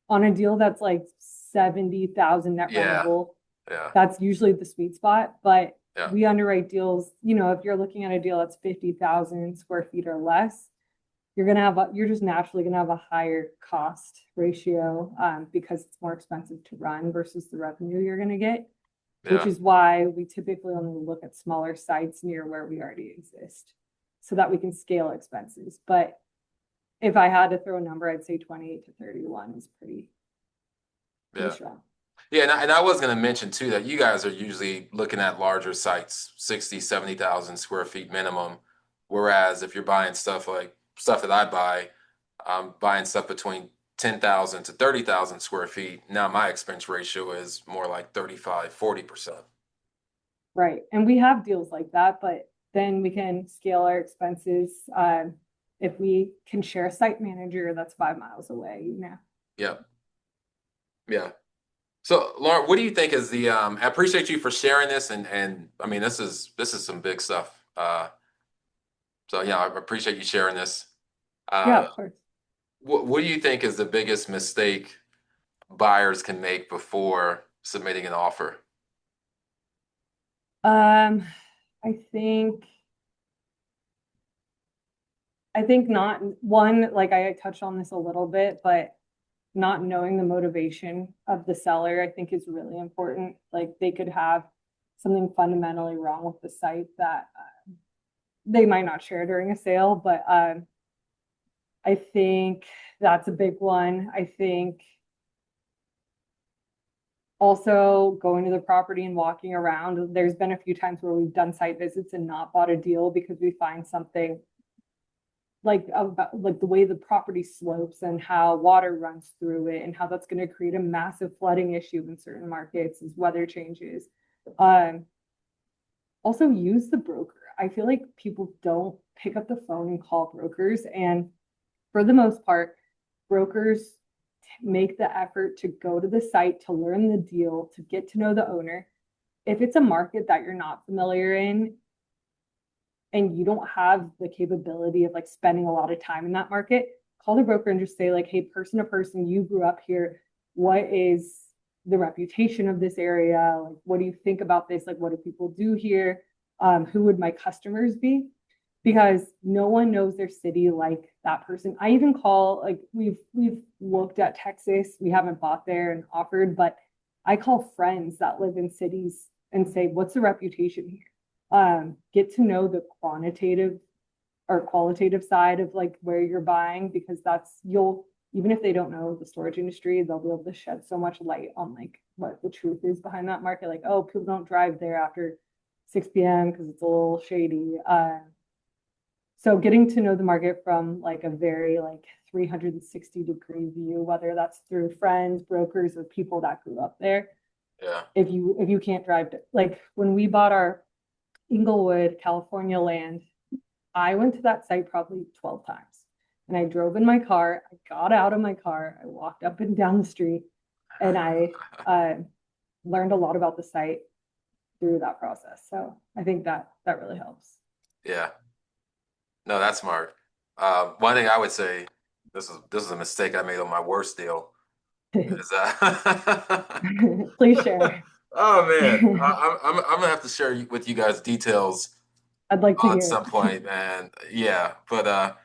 on a deal that's like 70,000 net Yeah, rentable. yeah, That's usually the sweet spot, but yeah, we underwrite deals, if you're looking at a deal that's 50,000 square feet or less, you're just naturally gonna have a higher cost ratio because it's more expensive to run versus the revenue you're gonna get, which yeah, is why we typically only look at smaller sites near where we already exist so that we can scale expenses. But if I had to throw a number, I'd say 28 to 31 is pretty yeah. strong. Yeah, and I was going to mention too that you guys are usually looking at larger sites, 60, 70,000 square feet minimum. Whereas if you're buying stuff that I buy, I'm buying stuff between 10,000 to 30,000 square feet. Now my expense ratio is more like 35, 40%. Right. And we have deals like that, but then we can scale our expenses if we can share a site manager that's 5 miles away. Yeah, yeah. So, Lauren, what do you think is I appreciate you for sharing this, and I mean this is some big stuff. So yeah, I appreciate you sharing this. Yeah, Uh, of course. what do you think is the biggest mistake buyers can make before submitting an offer? Um, I think I think not one, like I touched on this a little bit, but not knowing the motivation of the seller, I think is really important. Like they could have something fundamentally wrong with the site that they might not share during a sale, but I think that's a big one. I think also going to the property and walking around. There's been a few times where we've done site visits and not bought a deal because we find something like about like the way the property slopes and how water runs through it and how that's going to create a massive flooding issue in certain markets as weather changes. Um, Also use the broker. I feel like people don't pick up the phone and call brokers, and for the most part, brokers make the effort to go to the site to learn the deal, to get to know the owner. If it's a market that you're not familiar in and you don't have the capability of like spending a lot of time in that market, call the broker and just say like, hey, person to person, you grew up here. What is the reputation of this area? Like, what do you think about this? Like, what do people do here? Who would my customers be? Because no one knows their city like that person. I even call, like, we've looked at Texas. We haven't bought there and offered, but I call friends that live in cities and say, what's the reputation here? get to know the quantitative or qualitative side of like where you're buying, because that's you'll even if they don't know the storage industry, they'll be able to shed so much light on like what the truth is behind that market. Like, oh, people don't drive there after 6 p.m. because it's a little shady. So getting to know the market from like a very like 360-degree view, whether that's through friends, brokers, or people that grew up there. Yeah. If you can't drive to, like when we bought our Inglewood, California land, I went to that site probably 12 times. And I drove in my car, I got out of my car, I walked up and down the street, and I learned a lot about the site through that process. So I think that really helps. Yeah. No, that's smart. One thing I would say, this is a mistake I made on my worst deal, is Please share. oh man, I'd I'm gonna have to share with you guys details like to at hear some it. point, man. Yeah, but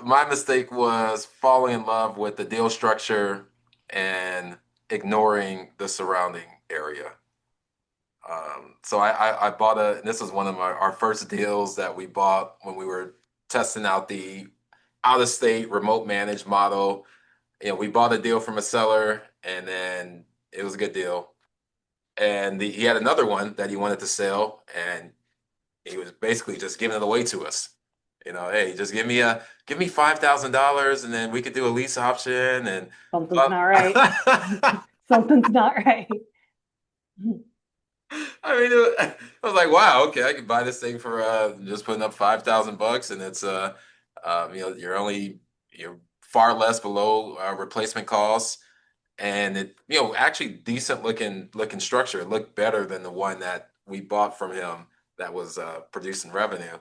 my mistake was falling in love with the deal structure and ignoring the surrounding area. So I bought and this was one of our first deals that we bought when we were testing out the out of state remote managed model. You know, we bought a deal from a seller, and then it was a good deal. And he had another one that he wanted to sell, and he was basically just giving it away to us. You know, hey, just give me $5,000, and then we could do a lease option and Something's blah. not right. Something's not right. I mean, I was like, wow, okay, I could buy this thing for just putting up $5,000, and it's you're far less below replacement costs, and it actually decent looking structure. It looked better than the one that we bought from him that was producing revenue.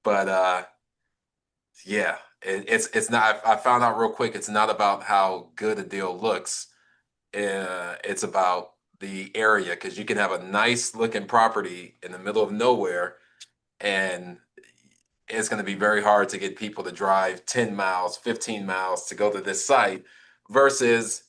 But yeah, it's not. I found out real quick. It's not about how good a deal looks. It's about the area, because you can have a nice looking property in the middle of nowhere, and it's going to be very hard to get people to drive 10 miles, 15 miles to go to this site versus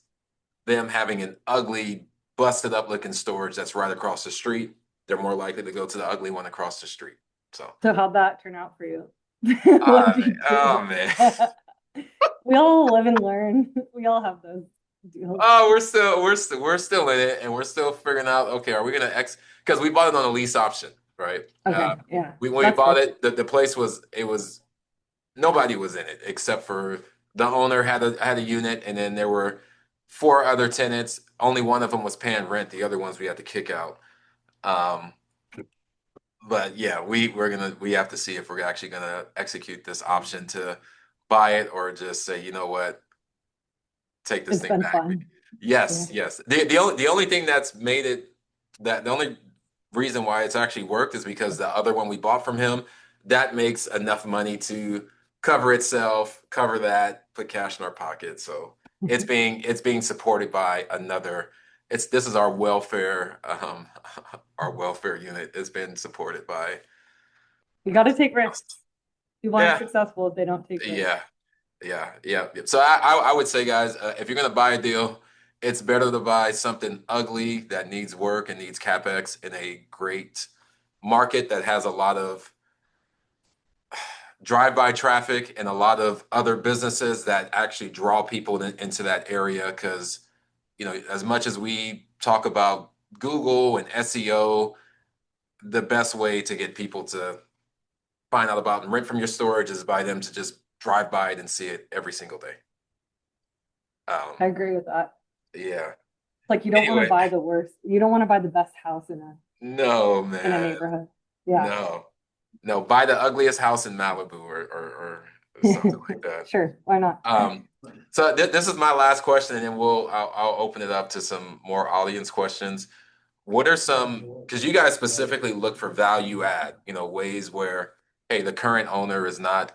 them having an ugly, busted up looking storage that's right across the street. They're more likely to go to the ugly one across the street. So, So how'd that turn out for you? What'd you oh do? man. We all live and learn. We all have those deals. Oh, we're still in it, and we're still figuring out. Okay, are we gonna because we bought it on a lease option, right? Okay, yeah, When we that's bought good. it, the place was it was nobody was in it except for the owner had a unit, and then there were four other tenants. Only one of them was paying rent. The other ones we had to kick out. Um, but yeah, we have to see if we're actually gonna execute this option to buy it, or just say, you know what, take this It's thing been back. fun. Yeah. Yes, yes. The only thing that's made it that the only reason why it's actually worked is because the other one we bought from him, that makes enough money to cover itself, cover that, put cash in our pocket. So it's being supported by another. This is our welfare our welfare unit has been supported by You got to take risks. us. People aren't Yeah, successful if they don't take risks. yeah. Yeah. So I would say, guys, if you're gonna buy a deal, it's better to buy something ugly that needs work and needs capex in a great market that has a lot of drive-by traffic and a lot of other businesses that actually draw people into that area. Because as much as we talk about Google and SEO, the best way to get people to find out about and rent from your storage is by them to just drive by it and see it every single day. Um, I agree with that. yeah. Like you don't want to Anyway, buy the worst. You don't want to buy the best house no, in a man. neighborhood. Yeah. No. No, buy the ugliest house in Malibu, or something like that. Sure, why not? Um, so this is my last question, and then I'll open it up to some more audience questions. What are some, because you guys specifically look for value add, ways where, hey, the current owner is not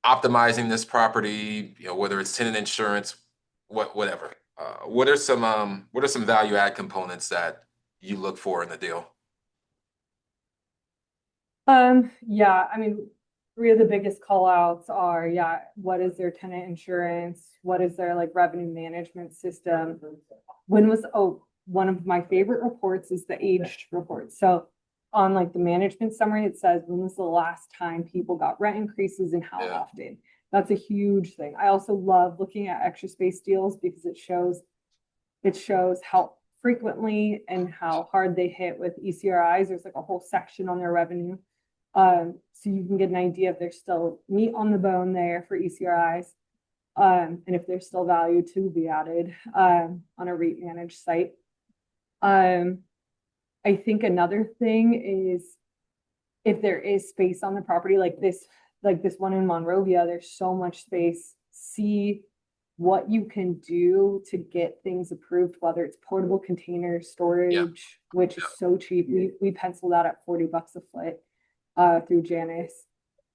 optimizing this property, whether it's tenant insurance, whatever. What are some value add components that you look for in the deal? Yeah, I mean, three of the biggest call outs are, yeah, what is their tenant insurance? What is their like revenue management system? One of my favorite reports is the aged report. So on like the management summary, it says when was the last time people got rent increases and how Yeah. often. That's a huge thing. I also love looking at extra space deals because it shows how frequently and how hard they hit with ECRIs. There's like a whole section on their revenue. So you can get an idea if there's still meat on the bone there for ECRIs, and if there's still value to be added on a REIT managed site. I think another thing is if there is space on the property like this one in Monrovia, there's so much space. See what you can do to get things approved, whether it's portable container Yeah. storage, which Yeah. is so cheap. We penciled that at $40 a foot through Janice.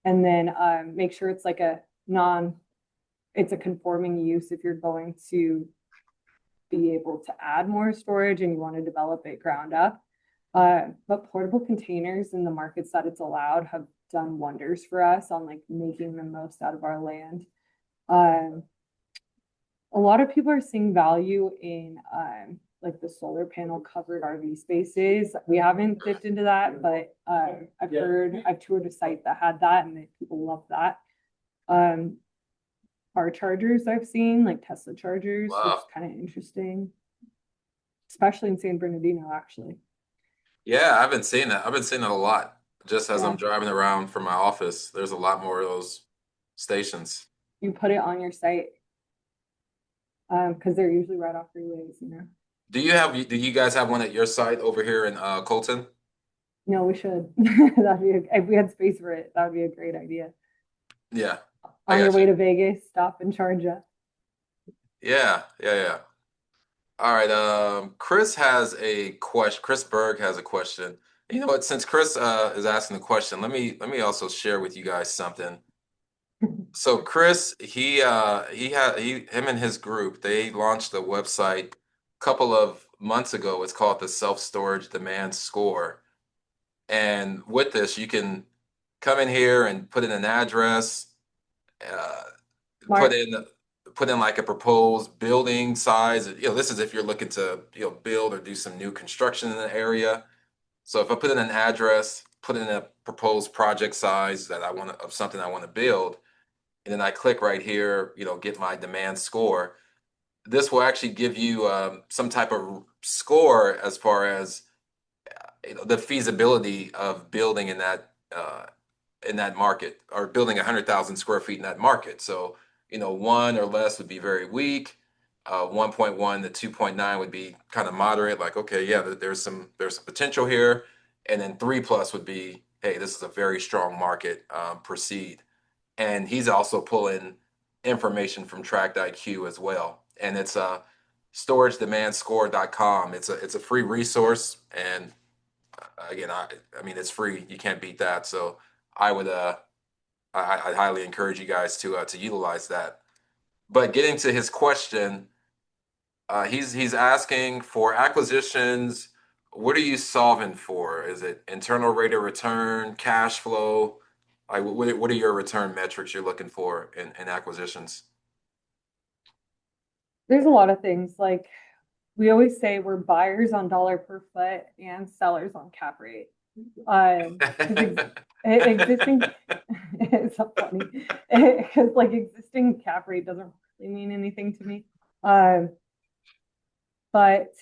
And then make sure it's like it's a conforming use if you're going to be able to add more storage and you want to develop it ground up. But portable containers in the markets that it's allowed have done wonders for us on like making the most out of our land. A lot of people are seeing value in like the solar panel covered RV spaces. We haven't dipped into that, but I've toured a site that had that and people love that. Car chargers I've seen, like Tesla chargers, which is Wow. kind of interesting, especially in San Bernardino, actually. Yeah, I've been seeing that. I've been seeing it a lot. Just as I'm Yeah, driving around from my office, there's a lot more of those stations. you put it on your site because they're usually right off freeways, you know. Do you guys have one at your site over here in Colton? No, we should. If we had space for it, that would be a great idea. Yeah, I On your got you. way to Vegas, stop and charge up. Yeah, yeah, yeah. All right. Chris has a question. Chris Berg has a question. You know what? Since Chris is asking the question, let me also share with you guys something. So Chris, him and his group, they launched a website a couple of months ago. It's called the Self Storage Demand Score. And with this, you can come in here and put in an address, uh, put Smart. in put in like a proposed building size. You know, this is if you're looking to, build or do some new construction in the area. So if I put in an address, put in a proposed project size that of something I want to build, and then I click right here, get my demand score. This will actually give you some type of score as far as the feasibility of building in that market, or building 100,000 square feet in that market. So, one or less would be very weak. 1.1 to 2.9 would be kind of moderate, like, okay, yeah, there's some potential here. And then 3 plus would be, hey, this is a very strong market, proceed. And he's also pulling information from Tract IQ as well. And it's storagedemandscore.com. It's a free resource, and again, I mean, it's free. You can't beat that. So I would I highly encourage you guys to utilize that. But getting to his question, he's asking for acquisitions. What are you solving for? Is it internal rate of return, cash flow? Like, what are your return metrics you're looking for in acquisitions? There's a lot of things. Like we always say, we're buyers on dollar per foot and sellers on cap rate. Because existing, it's so funny because like existing cap rate doesn't really mean anything to me. Um, but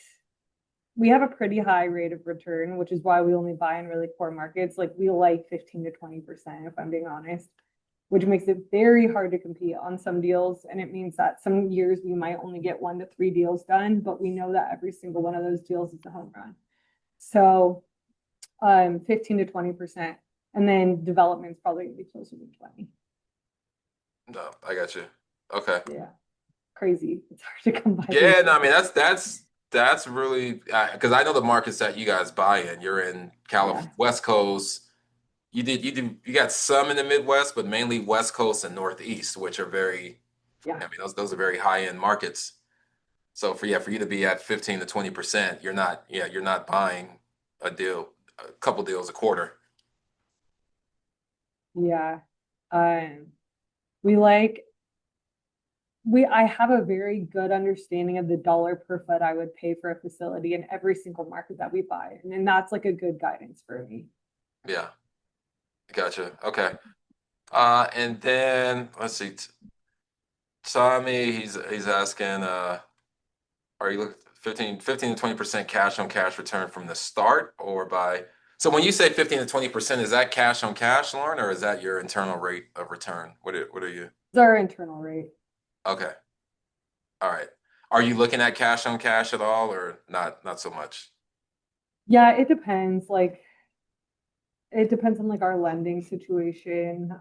we have a pretty high rate of return, which is why we only buy in really core markets. Like we like 15 to 20%, if I'm being honest, which makes it very hard to compete on some deals. And it means that some years we might only get 1 to 3 deals done, but we know that every single one of those deals is a home run. So 15 to 20%. And then development's probably gonna be closer to 20. No, I got you. Okay. Yeah. Crazy. It's hard to come by these Yeah, no, days. I mean that's really because I know the markets that you guys buy in. You're in Yeah. West Coast. You got some in the Midwest, but mainly West Coast and Northeast, which are very, Yeah. I mean, those are very high end markets. So for you to be at 15 to 20%, you're not buying a couple deals a quarter. Yeah. Um, we like I have a very good understanding of the dollar per foot I would pay for a facility in every single market that we buy. And then that's like a good guidance for me. Yeah, gotcha. Okay. And then let's see. Tommy, he's asking, are you looking 15 to 20% cash on cash return from the start or by? So when you say 15 to 20%, is that cash on cash, Lauren, or is that your internal rate of return? What are you? It's our internal rate. Okay. All right. Are you looking at cash on cash at all or not so much? Yeah, it depends. Like it depends on like our lending situation.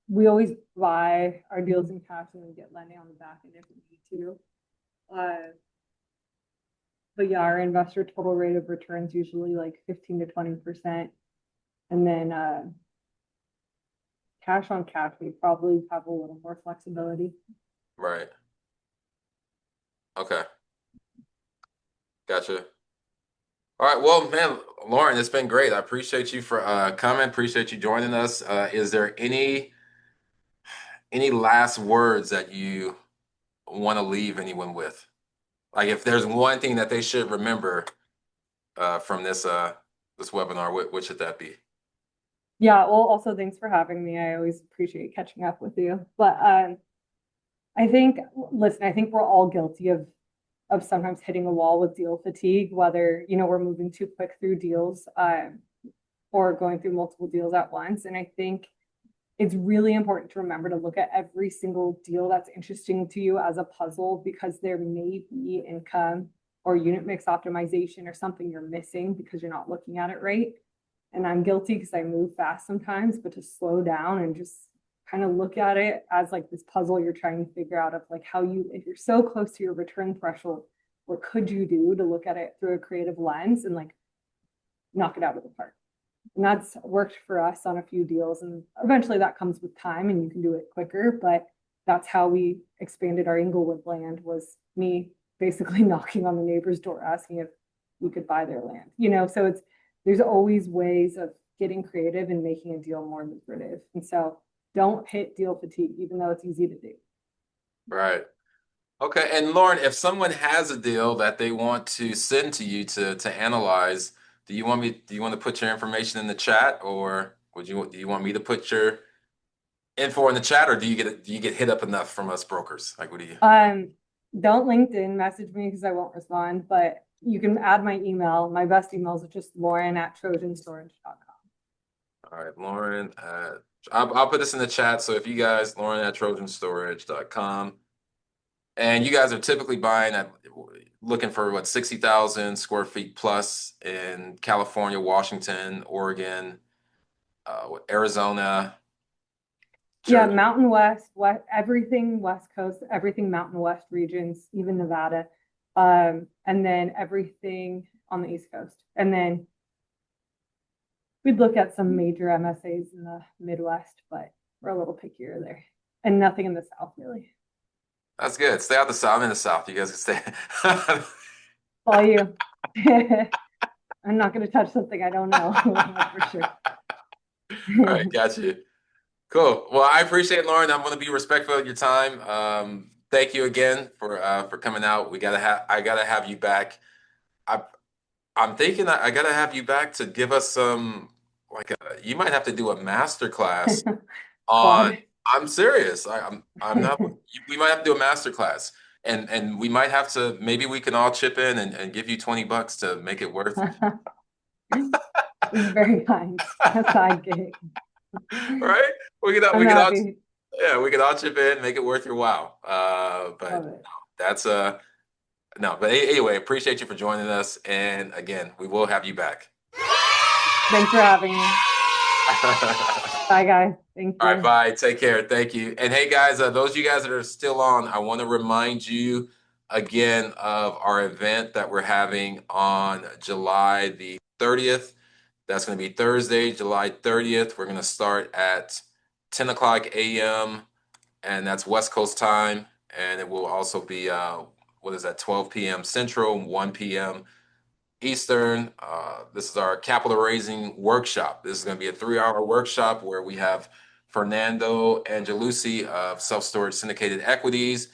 We always buy our deals in cash and then get lending on the back end if we need to. Uh, but yeah, our investor total rate of return is usually like 15 to 20%. And then cash on cash, we probably have a little more flexibility. Right. Okay. Gotcha. All right. Well, man, Lauren, it's been great. I appreciate you for coming. Appreciate you joining us. Is there any last words that you want to leave anyone with? Like if there's one thing that they should remember from this webinar, what should that be? Yeah, well, also thanks for having me. I always appreciate catching up with you. But I think, listen, I think we're all guilty of sometimes hitting a wall with deal fatigue, whether, we're moving too quick through deals or going through multiple deals at once. And I think it's really important to remember to look at every single deal that's interesting to you as a puzzle because there may be income or unit mix optimization or something you're missing because you're not looking at it right. And I'm guilty because I move fast sometimes, but to slow down and just kind of look at it as like this puzzle you're trying to figure out of like how you, if you're so close to your return threshold, what could you do to look at it through a creative lens and like knock it out of the park? And that's worked for us on a few deals. And eventually that comes with time and you can do it quicker. But that's how we expanded our Inglewood land was me basically knocking on the neighbor's door asking if we could buy their land. So there's always ways of getting creative and making a deal more lucrative. And so don't hit deal fatigue, even though it's easy to do. Right. Okay. And Lauren, if someone has a deal that they want to send to you to analyze, do you want to put your information in the chat or do you want me to put your info in the chat or do you get hit up enough from us brokers? Like what do you? Don't LinkedIn message me because I won't respond, but you can add my email. My best email is just lauren@trojanstorage.com. All right, Lauren. I'll put this in the chat. So if you guys, Lauren@trojanstorage.com, and you guys are typically buying at looking for what 60,000 square feet plus in California, Washington, Oregon, Arizona, Yeah, Jersey. Mountain West, everything West Coast, everything Mountain West regions, even Nevada, and then everything on the East Coast. And then we'd look at some major MSAs in the Midwest, but we're a little pickier there. And nothing in the South, really. That's good. Stay out the south. I'm in the south. You guys can stay. All you. I'm not going to touch something I don't know for sure. All right, got you. Cool. Well, I appreciate it, Lauren. I'm going to be respectful of your time. Thank you again for coming out. I gotta have you back. I I'm thinking I gotta have you back to give us some you might have to do a master class on. Quad. I'm serious. I'm not. We might have to do a master class, and we might have to. Maybe we can all chip in and give you $20 to make it worth. It's very kind. A side gig. Right? I'm We could all happy. yeah we could all chip in, make it worth your while. But Love it. that's no. But anyway, appreciate you for joining us, and again, we will have you back. Thanks for having me. Bye, guys. Thank All right, you. bye. Take care. Thank you. And hey, guys, those of you guys that are still on, I want to remind you again of our event that we're having on July the 30th. That's going to be Thursday, July 30th. We're going to start at 10 o'clock a.m., and that's West Coast time. And it will also be, what is that, 12 p.m. Central, 1 p.m. Eastern. This is our capital raising workshop. This is going to be a 3-hour workshop where we have Fernando Angelucci of Self Storage Syndicated Equities.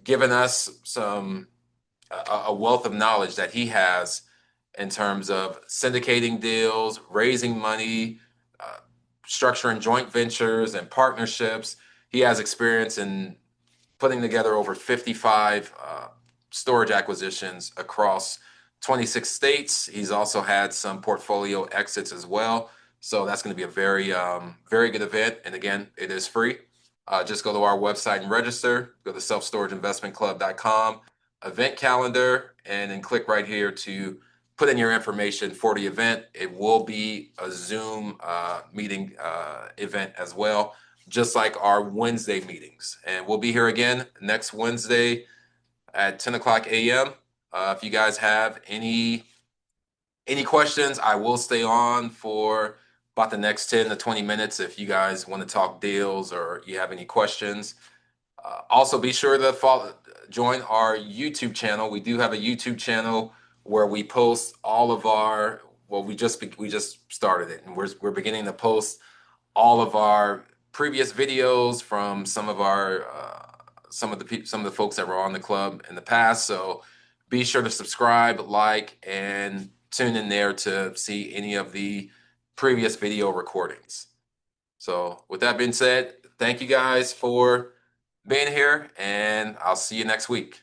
given us a wealth of knowledge that he has in terms of syndicating deals, raising money, uh, structuring joint ventures and partnerships. He has experience in putting together over 55 storage acquisitions across 26 states. He's also had some portfolio exits as well. So that's going to be a very good event. And again, it is free. Just go to our website and register. Go to selfstorageinvestmentclub.com, event calendar, and then click right here to put in your information for the event. It will be a Zoom meeting event as well, just like our Wednesday meetings. And we'll be here again next Wednesday at 10 o'clock a.m. If you guys have any questions, I will stay on for about the next 10 to 20 minutes if you guys want to talk deals or you have any questions. Also, be sure to join our YouTube channel. We do have a YouTube channel where we post all of our, well, we just started it, and we're beginning to post all of our previous videos from some of the folks that were on the club in the past. So be sure to subscribe, like, and tune in there to see any of the previous video recordings. So with that being said, thank you guys for being here, and I'll see you next week.